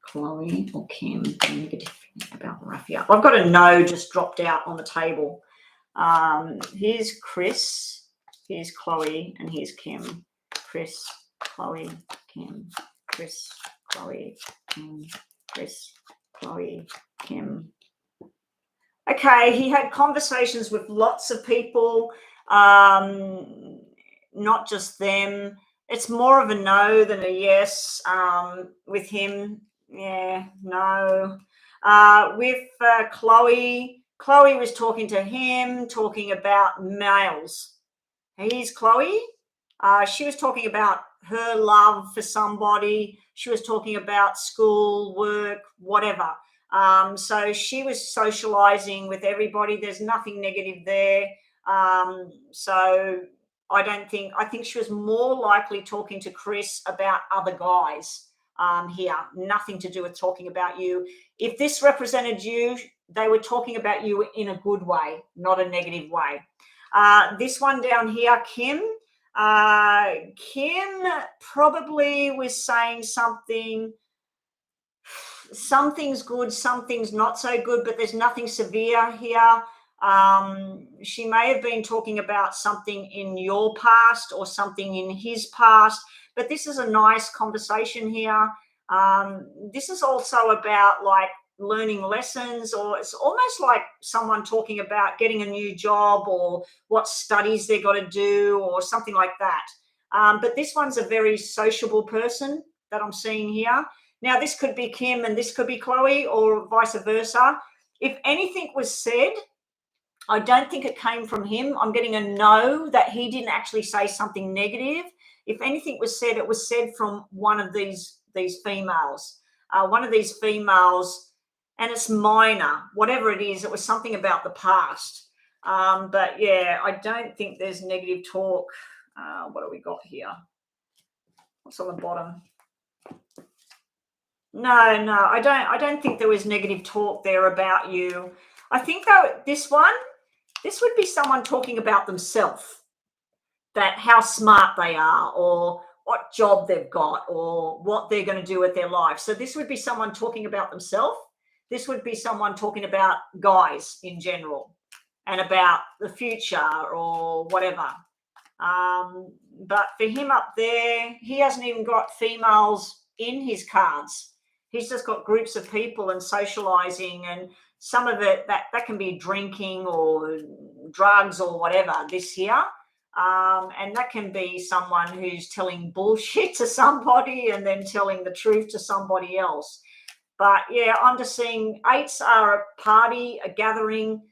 Chloe or Kim negative about Raphia? I've got a no just dropped out on the table. Here's Chris, here's Chloe, and here's Kim. Chris, Chloe, Kim. Chris, Chloe, Kim. Chris, Chloe, Kim. Okay, he had conversations with lots of people, not just them. It's more of a no than a yes with him. Yeah, no. With Chloe was talking to him, talking about males. He's Chloe. She was talking about her love for somebody. She was talking about school, work, whatever. So she was socializing with everybody. There's nothing negative there. So I think she was more likely talking to Chris about other guys here. Nothing to do with talking about you. If this represented you, they were talking about you in a good way, not a negative way. This one down here, Kim. Kim probably was saying something's good, something's not so good, but there's nothing severe here. She may have been talking about something in your past or something in his past, but this is a nice conversation here. This is also about like learning lessons, or it's almost like someone talking about getting a new job or what studies they've got to do or something like that. But this one's a very sociable person that I'm seeing here. Now, this could be Kim and this could be Chloe, or vice versa. If anything was said, I don't think it came from him. I'm getting a no, that he didn't actually say something negative. If anything was said, it was said from one of these females. One of these females, and it's minor, whatever it is, it was something about the past. But yeah, I don't think there's negative talk. What do we got here? What's on the bottom? No, I don't think there was negative talk there about you. I think though this would be someone talking about themselves, that how smart they are, or what job they've got, or what they're going to do with their life. So this would be someone talking about themselves. This would be someone talking about guys in general and about the future or whatever. But for him up there, he hasn't even got females in his cards. He's just got groups of people and socializing, and some of it that can be drinking or drugs or whatever this here. And that can be someone who's telling bullshit to somebody and then telling the truth to somebody else. But yeah, I'm just seeing 8s are a party, a gathering.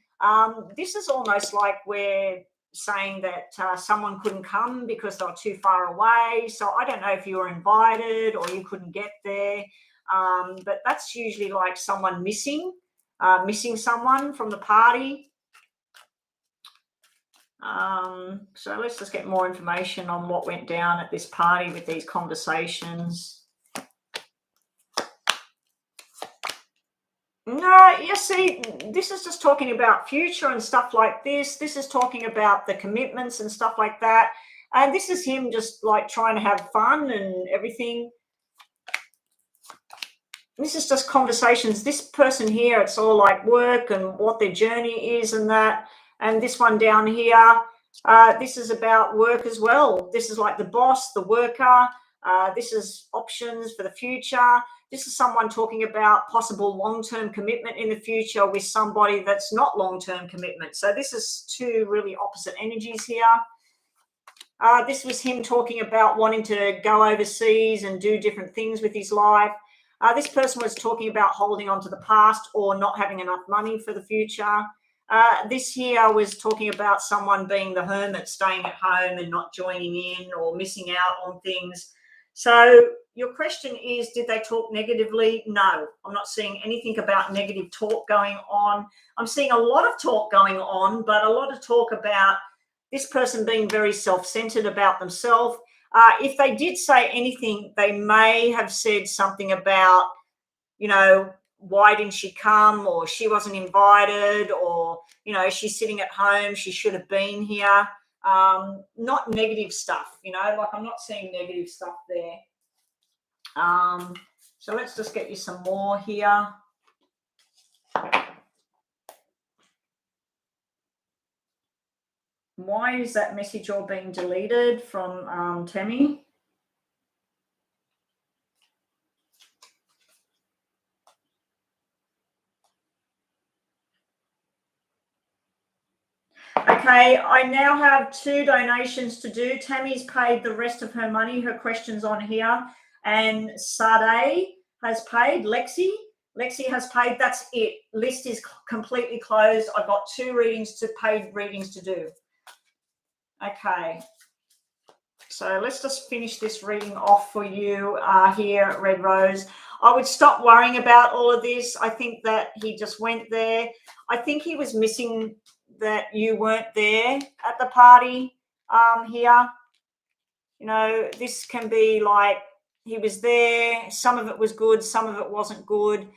This is almost like we're saying that someone couldn't come because they were too far away. So I don't know if you were invited or you couldn't get there. But that's usually like someone missing someone from the party. So let's just get more information on what went down at this party with these conversations. No, you see, this is just talking about future and stuff like this. This is talking about the commitments and stuff like that. And this is him just like trying to have fun and everything. This is just conversations. This person here, it's all like work and what their journey is and that. And this one down here, this is about work as well. This is like the boss, the worker. This is options for the future. This is someone talking about possible long-term commitment in the future with somebody that's not long-term commitment. So this is two really opposite energies here. This was him talking about wanting to go overseas and do different things with his life. This person was talking about holding on to the past or not having enough money for the future. This here was talking about someone being the hermit, staying at home and not joining in or missing out on things. So your question is, did they talk negatively? No, I'm not seeing anything about negative talk going on. I'm seeing a lot of talk going on, but a lot of talk about this person being very self-centered about themselves. If they did say anything, they may have said something about, you know, why didn't she come, or she wasn't invited, or, you know, she's sitting at home, she should have been here. Not negative stuff, you know, like I'm not seeing negative stuff there. So let's just get you some more here. Why is that message all being deleted from Tammy? Okay, I now have 2 donations to do. Tammy's paid the rest of her money, her questions on here, and Sade has paid. Lexi has paid. That's it. List is completely closed. I've got 2 paid readings to do. Okay, so let's just finish this reading off for you here, Red Rose. I would stop worrying about all of this. I think that he just went there. I think he was missing that you weren't there at the party here. You know, this can be like he was there. Some of it was good. Some of it wasn't good.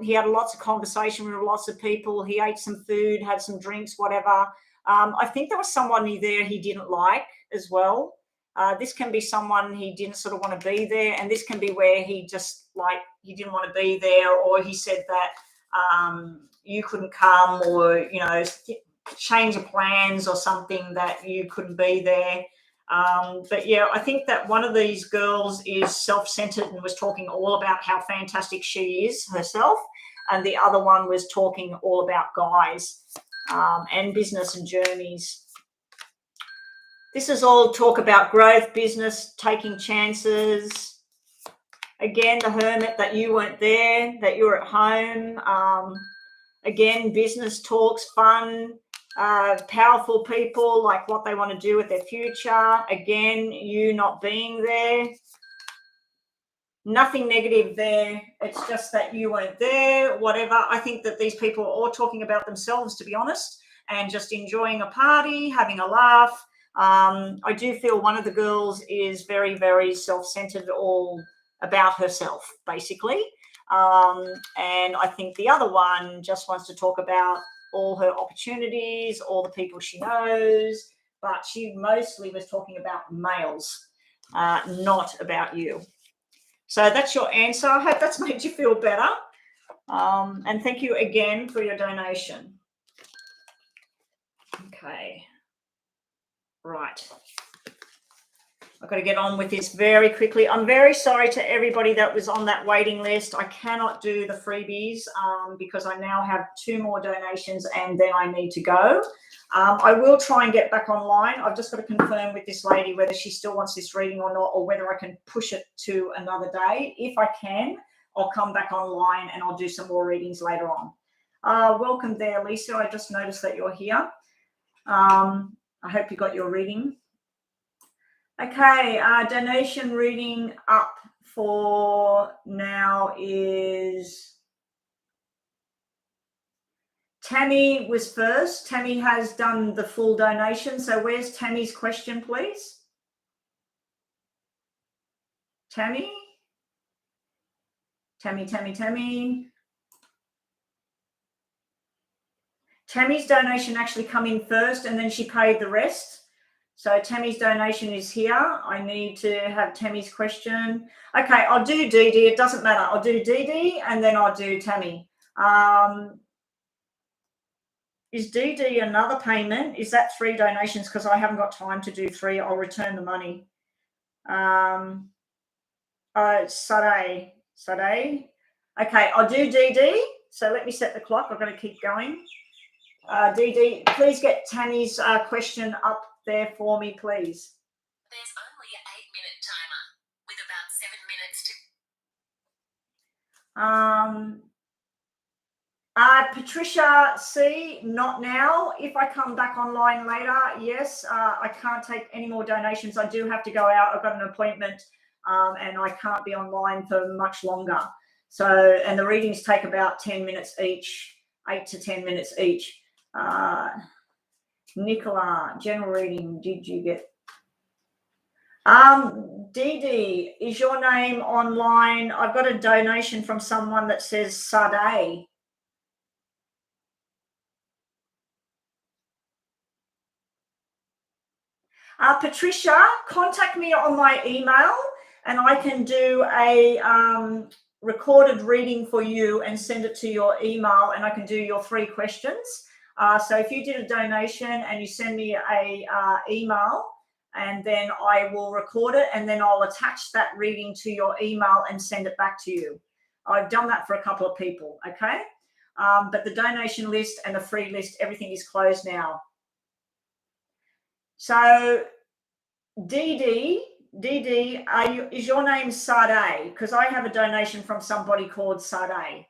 He had lots of conversation with lots of people. He ate some food, had some drinks, whatever. I think there was someone there he didn't like as well. This can be someone he didn't sort of want to be there. And this can be where he just like, he didn't want to be there, or he said that you couldn't come, or, you know, change of plans or something that you couldn't be there. But yeah, I think that one of these girls is self-centered and was talking all about how fantastic she is herself. And the other one was talking all about guys and business and journeys. This is all talk about growth, business, taking chances. Again, the hermit, that you weren't there, that you were at home. Again, business talks, fun, powerful people, like what they want to do with their future. Again, you not being there. Nothing negative there. It's just that you weren't there, whatever. I think that these people are all talking about themselves, to be honest, and just enjoying a party, having a laugh. I do feel one of the girls is very, very self-centered, all about herself, basically. And I think the other one just wants to talk about all her opportunities, all the people she knows, but she mostly was talking about males, not about you. So that's your answer. I hope that's made you feel better. And thank you again for your donation. Okay. Right. I've got to get on with this very quickly. I'm very sorry to everybody that was on that waiting list. I cannot do the freebies because I now have 2 more donations and then I need to go. I will try and get back online. I've just got to confirm with this lady whether she still wants this reading or not, or whether I can push it to another day. If I can, I'll come back online and I'll do some more readings later on. Welcome there, Lisa. I just noticed that you're here. I hope you got your reading. Okay, donation reading up for now is Tammy was first. Tammy has done the full donation. So where's Tammy's question, please? Tammy? Tammy. Tammy's donation actually come in first and then she paid the rest. So Tammy's donation is here. I need to have Tammy's question. Okay, I'll do Dee Dee. It doesn't matter. I'll do Dee Dee and then I'll do Tammy. Is Dee Dee another payment? Is that 3 donations? Because I haven't got time to do 3. I'll return the money. Sade. Okay, I'll do Dee Dee. So let me set the clock. I'm going to keep going. Dee Dee, please get Tammy's question up there for me, please. There's only an 8-minute timer with about 7 minutes to... Patricia C, not now. If I come back online later, yes. I can't take any more donations. I do have to go out. I've got an appointment and I can't be online for much longer. So, and the readings take about 10 minutes each, 8 to 10 minutes each. Nicola, general reading, did you get? Dee Dee, is your name online? I've got a donation from someone that says Sade. Patricia, contact me on my email and I can do a recorded reading for you and send it to your email and I can do your 3 questions. So if you did a donation and you send me a email and then I will record it and then I'll attach that reading to your email and send it back to you. I've done that for a couple of people, okay? But the donation list and the free list, everything is closed now. So Dee Dee, is your name Sade? Because I have a donation from somebody called Sade.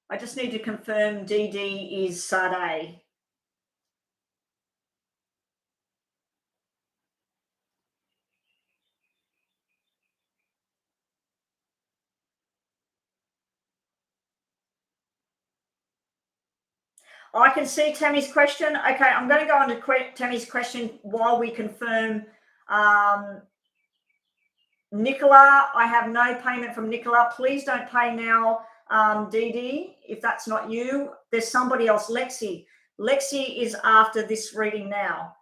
I just need to confirm Dee Dee is Sade. I can see Tammy's question. Okay, I'm going to go on to Tammy's question while we confirm. Nicola, I have no payment from Nicola. Please don't pay now, Dee Dee, if that's not you. There's somebody else, Lexi. Lexi is after this reading now.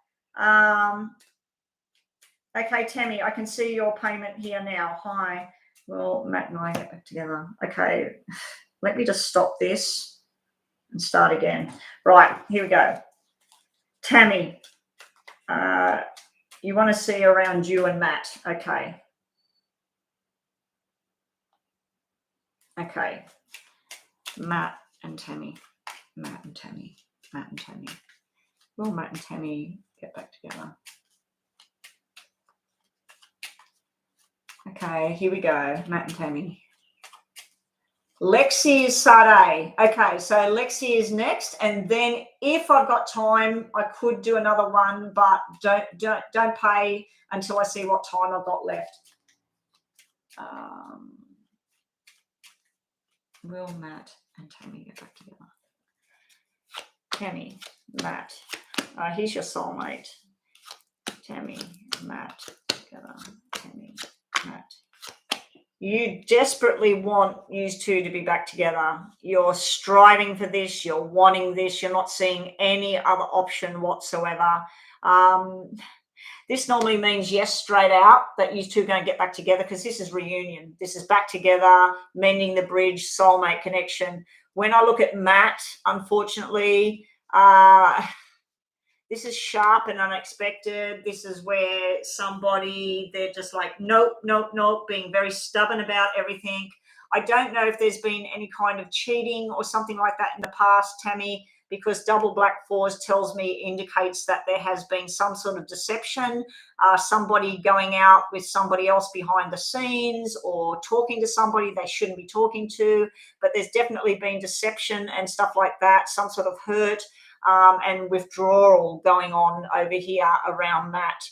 Okay, Tammy, I can see your payment here now. Hi. Well, Matt and I get back together. Okay, let me just stop this and start again. Right, here we go. Tammy, you want to see around you and Matt. Okay. Okay. Matt and Tammy. Will Matt and Tammy get back together? Okay, here we go. Matt and Tammy. Lexi is Sade. Okay, so Lexi is next, and then if I've got time, I could do another one, but don't pay until I see what time I've got left. Will Matt and Tammy get back together? Tammy, Matt. Here's your soulmate. Tammy, Matt together. Tammy, Matt. You desperately want you 2 to be back together. You're striving for this. You're wanting this. You're not seeing any other option whatsoever. This normally means yes, straight out, that you two are going to get back together, because this is reunion. This is back together, mending the bridge, soulmate connection. When I look at Matt, unfortunately, this is sharp and unexpected. This is where somebody, they're just like, nope, nope, nope, being very stubborn about everything. I don't know if there's been any kind of cheating or something like that in the past, Tammy, because double black fours tells me, indicates that there has been some sort of deception, somebody going out with somebody else behind the scenes or talking to somebody they shouldn't be talking to. But there's definitely been deception and stuff like that, some sort of hurt and withdrawal going on over here around that.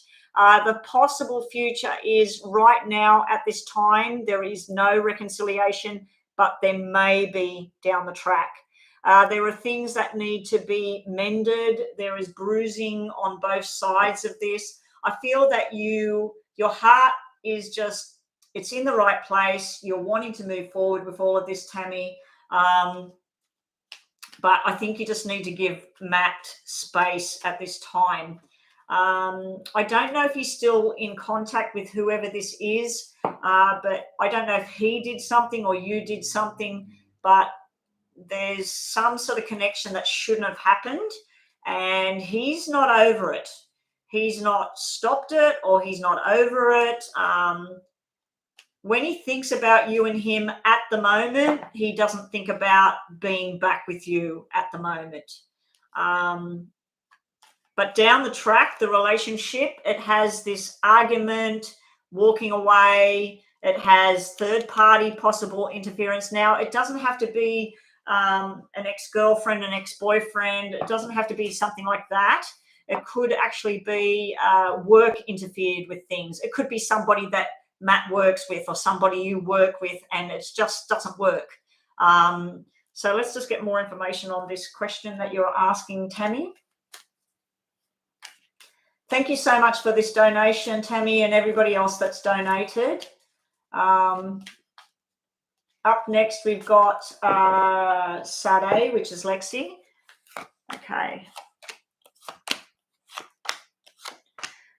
The possible future is right now at this time, there is no reconciliation, but there may be down the track. There are things that need to be mended. There is bruising on both sides of this. I feel that your heart is just, it's in the right place. You're wanting to move forward with all of this, Tammy. But I think you just need to give Matt space at this time. I don't know if he's still in contact with whoever this is, but I don't know if he did something or you did something, but there's some sort of connection that shouldn't have happened, and he's not over it. He's not stopped it, or he's not over it. When he thinks about you and him at the moment, he doesn't think about being back with you at the moment. But down the track, the relationship, it has this argument, walking away. It has third-party possible interference. Now, it doesn't have to be an ex-girlfriend, an ex-boyfriend. It doesn't have to be something like that. It could actually be work interfered with things. It could be somebody that Matt works with or somebody you work with, and it just doesn't work. So let's just get more information on this question that you're asking, Tammy. Thank you so much for this donation, Tammy, and everybody else that's donated. Up next, we've got Sade, which is Lexi. Okay.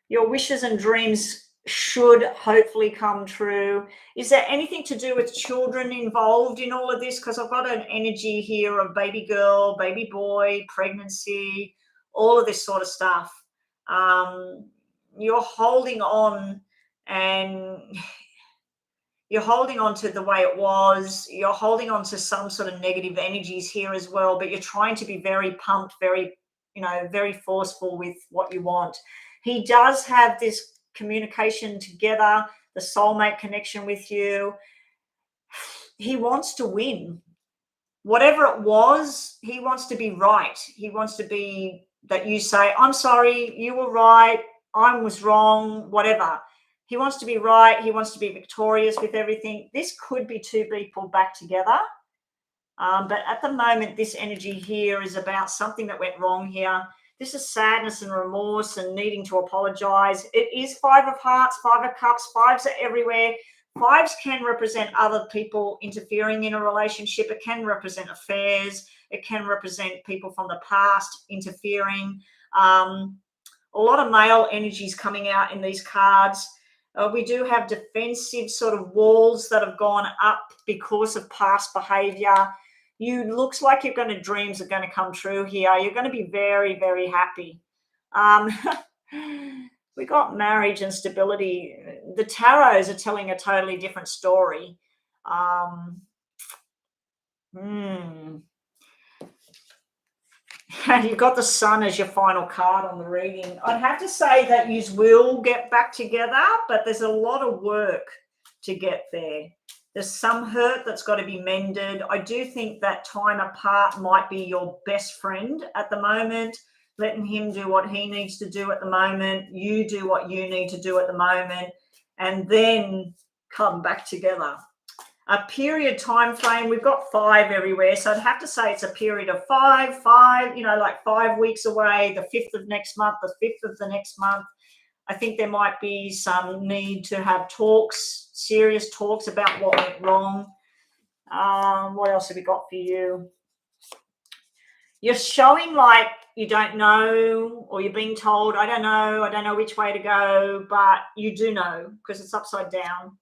Your wishes and dreams should hopefully come true. Is there anything to do with children involved in all of this? Because I've got an energy here of baby girl, baby boy, pregnancy, all of this sort of stuff. You're holding on, and you're holding on to the way it was. You're holding on to some sort of negative energies here as well, but you're trying to be very pumped, very, very forceful with what you want. He does have this communication together, the soulmate connection with you. He wants to win. Whatever it was, he wants to be right. He wants to be that you say, I'm sorry, you were right, I was wrong, whatever. He wants to be right. He wants to be victorious with everything. This could be two people back together. But at the moment, this energy here is about something that went wrong here. This is sadness and remorse and needing to apologize. It is Five of Hearts, Five of Cups. Fives are everywhere. Fives can represent other people interfering in a relationship. It can represent affairs. It can represent people from the past interfering. A lot of male energies coming out in these cards. We do have defensive sort of walls that have gone up because of past behavior. You looks like you're going to, dreams are going to come true here. You're going to be very, very happy. We got marriage and stability. The tarots are telling a totally different story. You've got the Sun as your final card on the reading. I'd have to say that you will get back together, but there's a lot of work to get there. There's some hurt that's got to be mended. I do think that time apart might be your best friend at the moment, letting him do what he needs to do at the moment. You do what you need to do at the moment, and then come back together. A period time frame, we've got 5 everywhere, so I'd have to say it's a period of 5, like 5 weeks away, the 5th of next month, the 5th of the next month. I think there might be some need to have talks, serious talks about what went wrong. What else have we got for you? You're showing like you don't know, or you're being told, I don't know which way to go, but you do know because it's upside down.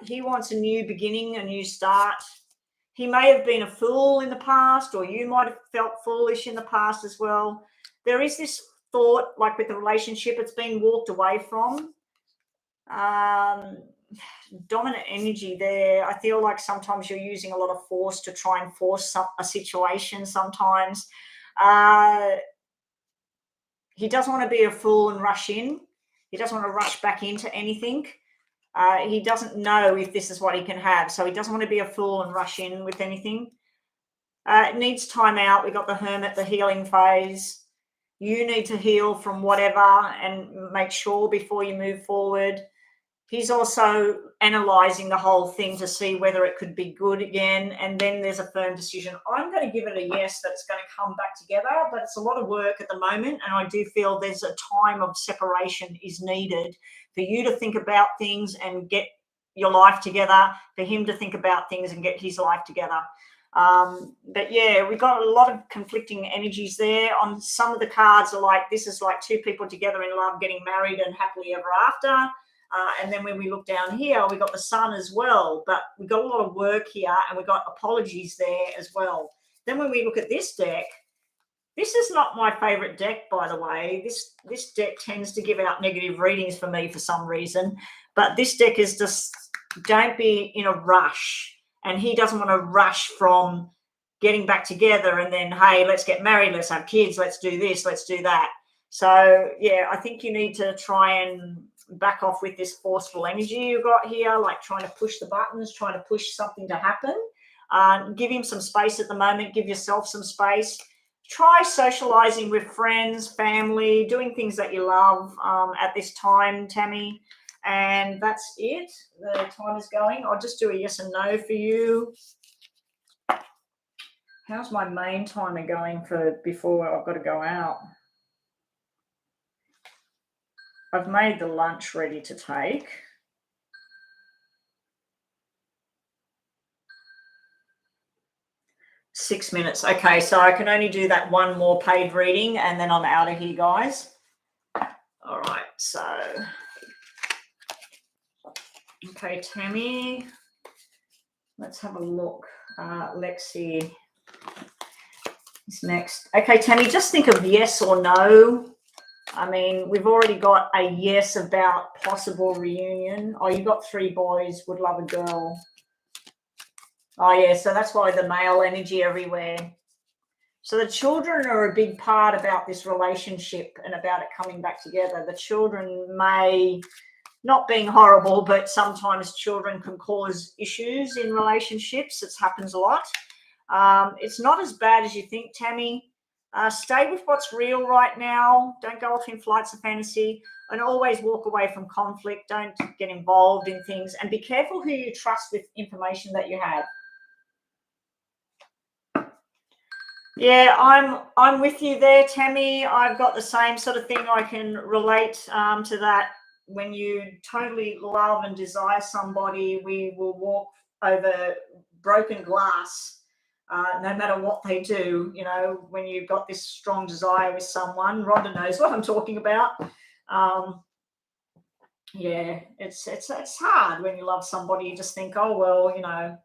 He wants a new beginning, a new start. He may have been a fool in the past, or you might have felt foolish in the past as well. There is this thought, like with the relationship, it's being walked away from. Dominant energy there. I feel like sometimes you're using a lot of force to try and force a situation sometimes. He doesn't want to be a fool and rush in. He doesn't want to rush back into anything. He doesn't know if this is what he can have. So he doesn't want to be a fool and rush in with anything. It needs time out. We've got the Hermit, the healing phase. You need to heal from whatever and make sure before you move forward. He's also analysing the whole thing to see whether it could be good again. And then there's a firm decision. I'm going to give it a yes that it's going to come back together, but it's a lot of work at the moment. And I do feel there's a time of separation is needed for you to think about things and get your life together, for him to think about things and get his life together. But yeah, we've got a lot of conflicting energies there. On some of the cards are like, this is like two people together in love, getting married and happily ever after. And then when we look down here, we got the Sun as well, but we got a lot of work here and we got apologies there as well. Then when we look at this deck, this is not my favorite deck, by the way. This deck tends to give out negative readings for me for some reason, but this deck is just, don't be in a rush. And he doesn't want to rush from getting back together and then, hey, let's get married, let's have kids, let's do this, let's do that. So yeah, I think you need to try and back off with this forceful energy you got here, like trying to push the buttons, trying to push something to happen. Give him some space at the moment. Give yourself some space. Try socializing with friends, family, doing things that you love at this time, Tammy. And that's it. The time is going. I'll just do a yes and no for you. How's my main timer going for before I've got to go out? I've made the lunch ready to take. Six minutes. Okay, so I can only do that one more paid reading and then I'm out of here, guys. All right, so. Okay, Tammy. Let's have a look. Lexi is next. Okay, Tammy, just think of yes or no. I mean, we've already got a yes about possible reunion. Oh, you got 3 boys, would love a girl. Oh, yeah, so that's why the male energy everywhere. So the children are a big part about this relationship and about it coming back together. The children may, not being horrible, but sometimes children can cause issues in relationships. It happens a lot. It's not as bad as you think, Tammy. Stay with what's real right now. Don't go off in flights of fantasy and always walk away from conflict. Don't get involved in things and be careful who you trust with information that you have. Yeah, I'm with you there, Tammy. I've got the same sort of thing. I can relate to that. When you totally love and desire somebody, we will walk over broken glass. No matter what they do, you know, when you've got this strong desire with someone, Rhonda knows what I'm talking about. Yeah, it's hard when you love somebody. You just think, oh, well, you know,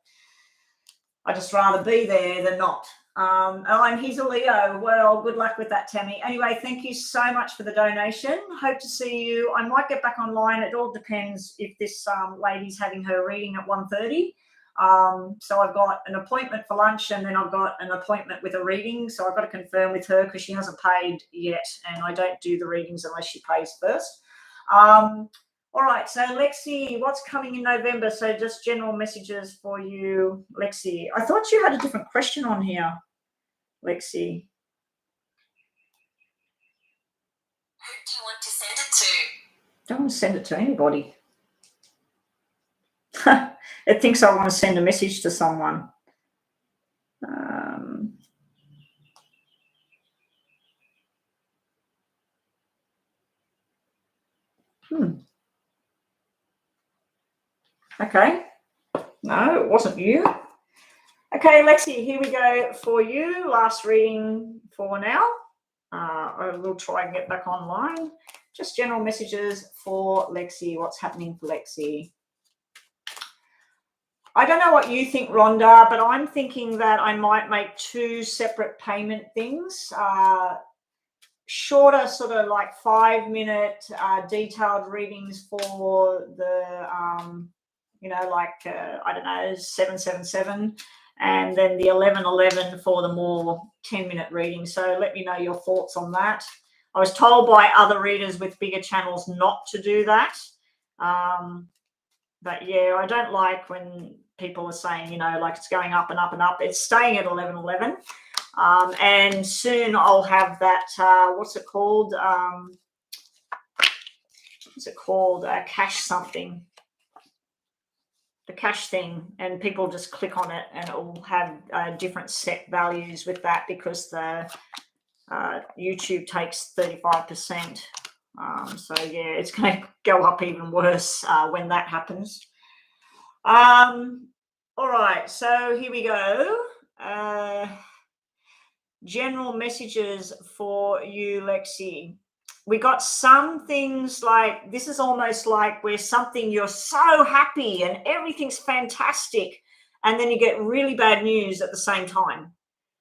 I'd just rather be there than not. And he's a Leo. Well, good luck with that, Tammy. Anyway, thank you so much for the donation. Hope to see you. I might get back online. It all depends if this lady's having her reading at 1:30. So I've got an appointment for lunch and then I've got an appointment with a reading. So I've got to confirm with her because she hasn't paid yet. And I don't do the readings unless she pays first. All right, so Lexi, what's coming in November? So just general messages for you, Lexi. I thought you had a different question on here, Lexi. Who do you want to send it to? Don't want to send it to anybody. It thinks I want to send a message to someone. Okay. No, it wasn't you. Okay, Lexi, here we go for you. Last reading for now. I will try and get back online. Just general messages for Lexi. What's happening for Lexi? I don't know what you think, Rhonda, but I'm thinking that I might make 2 separate payment things. Shorter, sort of like 5-minute detailed readings for the, I don't know, 777, and then the 1111 for the more 10-minute readings. So let me know your thoughts on that. I was told by other readers with bigger channels not to do that. But yeah, I don't like when people are saying, like it's going up and up and up. It's staying at 1111. And soon I'll have that, what's it called? Cash something. The cash thing. And people just click on it and it will have different set values with that, because the YouTube takes 35%. So yeah, it's going to go up even worse when that happens. All right, so here we go. General messages for you, Lexi. We got some things like, this is almost like where something, you're so happy and everything's fantastic, and then you get really bad news at the same time.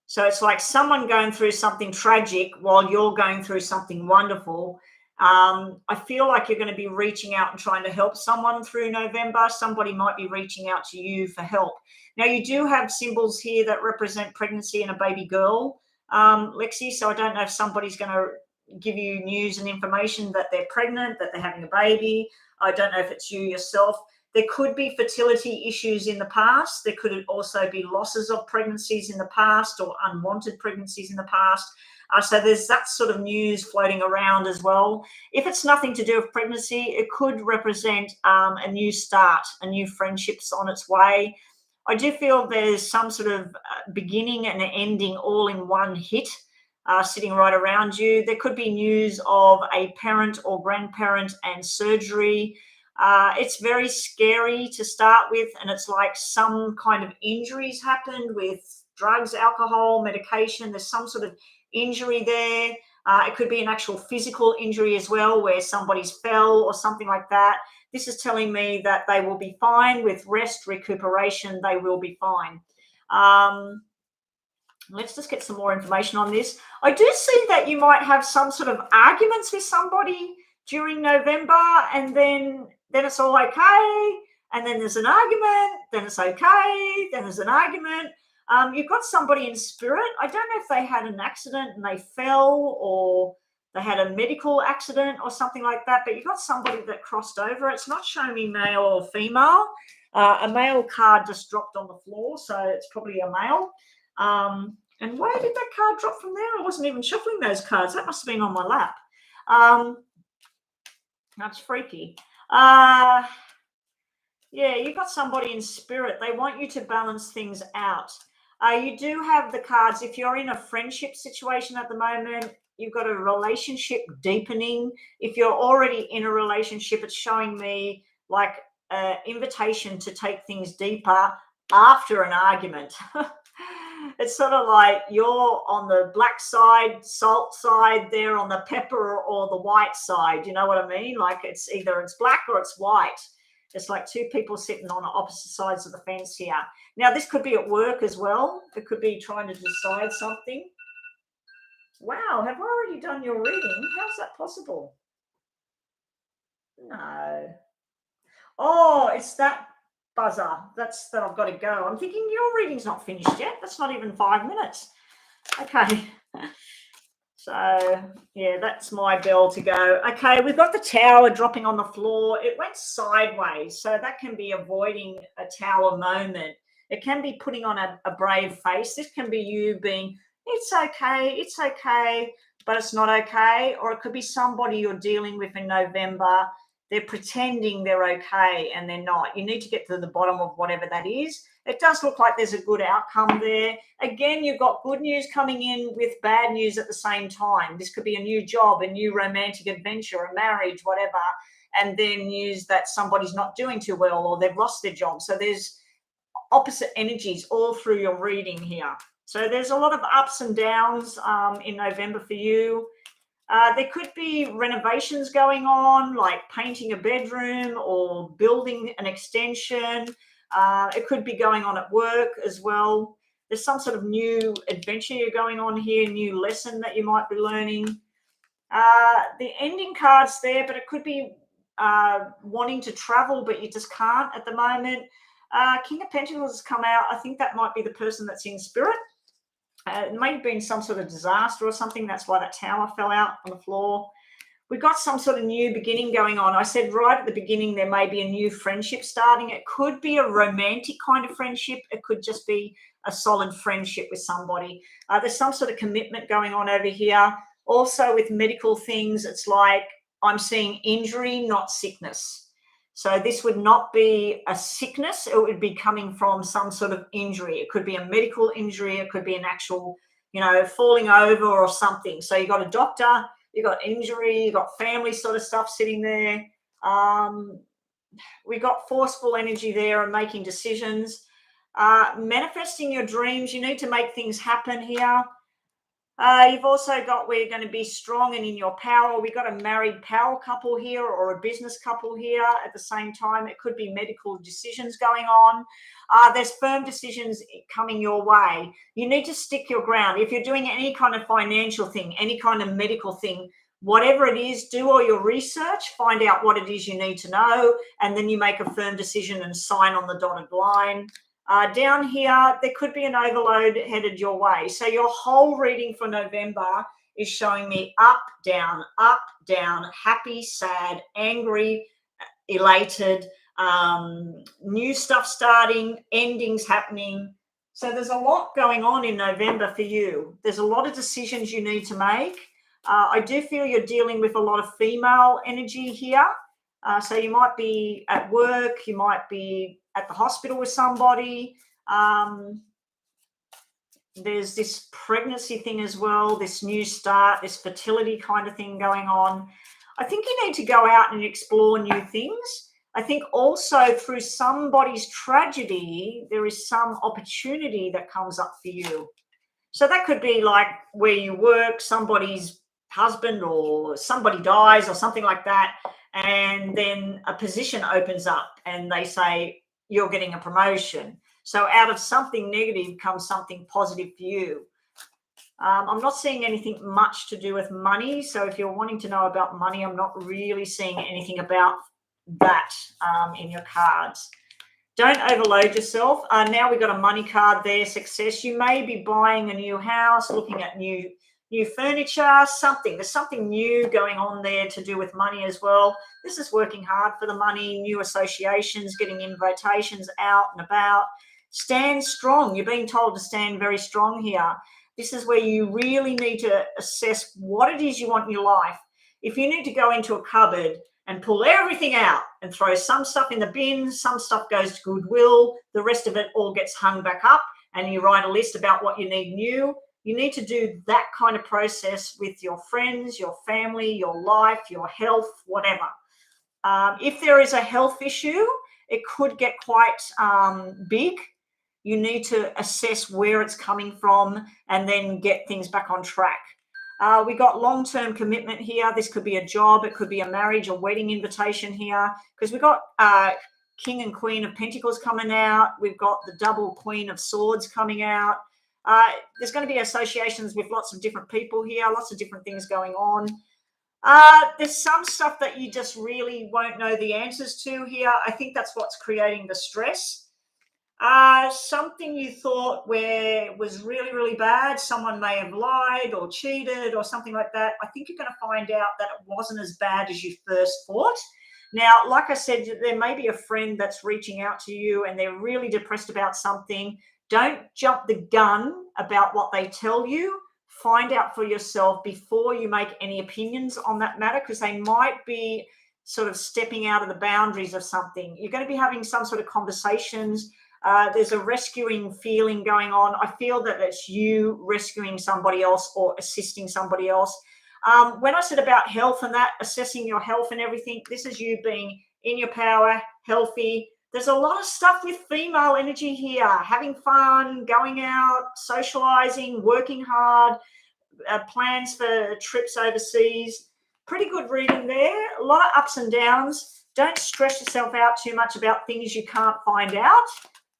So it's like someone going through something tragic while you're going through something wonderful. I feel like you're going to be reaching out and trying to help someone through November. Somebody might be reaching out to you for help. Now, you do have symbols here that represent pregnancy and a baby girl, Lexi. So I don't know if somebody's going to give you news and information that they're pregnant, that they're having a baby. I don't know if it's you yourself. There could be fertility issues in the past. There could also be losses of pregnancies in the past, or unwanted pregnancies in the past. So there's that sort of news floating around as well. If it's nothing to do with pregnancy, it could represent a new start, a new friendship's on its way. I do feel there's some sort of beginning and ending all in one hit sitting right around you. There could be news of a parent or grandparent and surgery. It's very scary to start with, and it's like some kind of injuries happened with drugs, alcohol, medication. There's some sort of injury there. It could be an actual physical injury as well, where somebody's fell or something like that. This is telling me that they will be fine with rest, recuperation. They will be fine. Let's just get some more information on this. I do see that you might have some sort of arguments with somebody during November, and then it's all okay. And then there's an argument, then it's okay, then there's an argument. You've got somebody in spirit. I don't know if they had an accident and they fell, or they had a medical accident or something like that, but you've got somebody that crossed over. It's not showing me male or female. A male card just dropped on the floor, so it's probably a male. And where did that card drop from there? I wasn't even shuffling those cards. That must have been on my lap. That's freaky. Yeah, you've got somebody in spirit. They want you to balance things out. You do have the cards. If you're in a friendship situation at the moment, you've got a relationship deepening. If you're already in a relationship, it's showing me like an invitation to take things deeper after an argument. It's sort of like you're on the black side, salt side, they're on the pepper or the white side. You know what I mean? Like it's either it's black or it's white. It's like two people sitting on opposite sides of the fence here. Now, this could be at work as well. It could be trying to decide something. Wow, have I already done your reading? How's that possible? No. Oh, it's that buzzer. That's that I've got to go. I'm thinking your reading's not finished yet. That's not even 5 minutes. Okay. So, yeah, that's my bell to go. Okay, we've got the tower dropping on the floor. It went sideways, so that can be avoiding a tower moment. It can be putting on a brave face. This can be you being, it's okay, but it's not okay. Or it could be somebody you're dealing with in November. They're pretending they're okay and they're not. You need to get to the bottom of whatever that is. It does look like there's a good outcome there. Again, you've got good news coming in with bad news at the same time. This could be a new job, a new romantic adventure, a marriage, whatever, and then news that somebody's not doing too well or they've lost their job. So there's opposite energies all through your reading here. So there's a lot of ups and downs in November for you. There could be renovations going on, like painting a bedroom or building an extension. It could be going on at work as well. There's some sort of new adventure you're going on here, new lesson that you might be learning. The ending card's there, but it could be wanting to travel, but you just can't at the moment. King of Pentacles has come out. I think that might be the person that's in spirit. It may have been some sort of disaster or something. That's why that tower fell out on the floor. We've got some sort of new beginning going on. I said right at the beginning there may be a new friendship starting. It could be a romantic kind of friendship. It could just be a solid friendship with somebody. There's some sort of commitment going on over here. Also with medical things, it's like I'm seeing injury, not sickness. So this would not be a sickness. It would be coming from some sort of injury. It could be a medical injury. It could be an actual, falling over or something. So you got a doctor, you got injury, you got family sort of stuff sitting there. We got forceful energy there and making decisions. Manifesting your dreams. You need to make things happen here. You've also got where you're going to be strong and in your power. We've got a married power couple here or a business couple here at the same time. It could be medical decisions going on. There's firm decisions coming your way. You need to stick your ground. If you're doing any kind of financial thing, any kind of medical thing, whatever it is, do all your research, find out what it is you need to know, and then you make a firm decision and sign on the dotted line. Down here, there could be an overload headed your way. So your whole reading for November is showing me up, down, happy, sad, angry, elated, new stuff starting, endings happening. So there's a lot going on in November for you. There's a lot of decisions you need to make. I do feel you're dealing with a lot of female energy here. So you might be at work, you might be at the hospital with somebody. There's this pregnancy thing as well, this new start, this fertility kind of thing going on. I think you need to go out and explore new things. I think also through somebody's tragedy, there is some opportunity that comes up for you. So that could be like where you work, somebody's husband or somebody dies or something like that. And then a position opens up and they say, you're getting a promotion. So out of something negative comes something positive for you. I'm not seeing anything much to do with money. So if you're wanting to know about money, I'm not really seeing anything about that in your cards. Don't overload yourself. Now we've got a money card there, success. You may be buying a new house, looking at new furniture, something. There's something new going on there to do with money as well. This is working hard for the money, new associations, getting invitations out and about. Stand strong. You're being told to stand very strong here. This is where you really need to assess what it is you want in your life. If you need to go into a cupboard and pull everything out and throw some stuff in the bin, some stuff goes to Goodwill, the rest of it all gets hung back up, and you write a list about what you need new. You need to do that kind of process with your friends, your family, your life, your health, whatever. If there is a health issue, it could get quite big. You need to assess where it's coming from and then get things back on track. We got long-term commitment here. This could be a job. It could be a marriage or wedding invitation here, because we've got King and Queen of Pentacles coming out. We've got the double Queen of Swords coming out. There's going to be associations with lots of different people here, lots of different things going on. There's some stuff that you just really won't know the answers to here. I think that's what's creating the stress. Something you thought was really, really bad. Someone may have lied or cheated or something like that. I think you're going to find out that it wasn't as bad as you first thought. Now, like I said, there may be a friend that's reaching out to you and they're really depressed about something. Don't jump the gun about what they tell you. Find out for yourself before you make any opinions on that matter, because they might be sort of stepping out of the boundaries of something. You're going to be having some sort of conversations. There's a rescuing feeling going on. I feel that it's you rescuing somebody else or assisting somebody else. When I said about health and that, assessing your health and everything, this is you being in your power, healthy. There's a lot of stuff with female energy here, having fun, going out, socializing, working hard, plans for trips overseas. Pretty good reading there. A lot of ups and downs. Don't stress yourself out too much about things you can't find out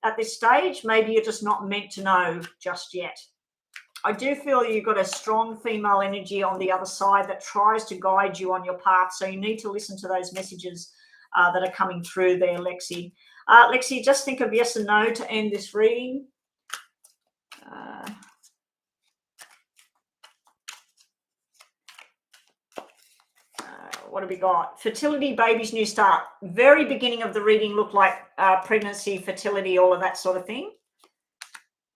at this stage. Maybe you're just not meant to know just yet. I do feel you've got a strong female energy on the other side that tries to guide you on your path. So you need to listen to those messages that are coming through there, Lexi. Lexi, just think of yes and no to end this reading. What have we got? Fertility, babies, new start. Very beginning of the reading looked like pregnancy, fertility, all of that sort of thing.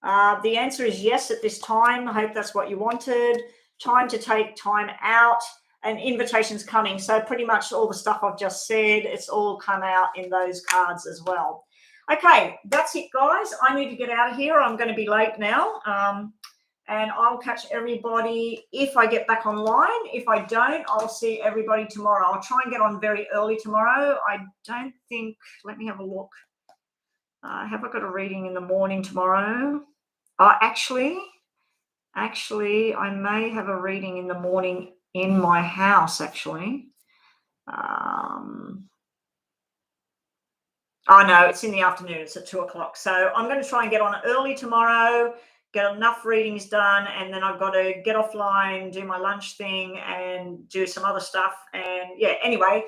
The answer is yes at this time. I hope that's what you wanted. Time to take time out, and invitations coming. So pretty much all the stuff I've just said, it's all come out in those cards as well. Okay, that's it, guys. I need to get out of here. I'm going to be late now. And I'll catch everybody if I get back online. If I don't, I'll see everybody tomorrow. I'll try and get on very early tomorrow. I don't think, let me have a look. Have I got a reading in the morning tomorrow? Actually, I may have a reading in the morning in my house, actually. Oh, no, it's in the afternoon. It's at 2 o'clock. So I'm going to try and get on early tomorrow, get enough readings done, and then I've got to get offline, do my lunch thing, and do some other stuff. And, yeah, anyway,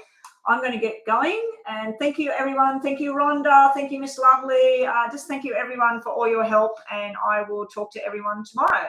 I'm going to get going. And thank you, everyone. Thank you, Rhonda. Thank you, Miss Lovely. Just thank you, everyone, for all your help. And I will talk to everyone tomorrow.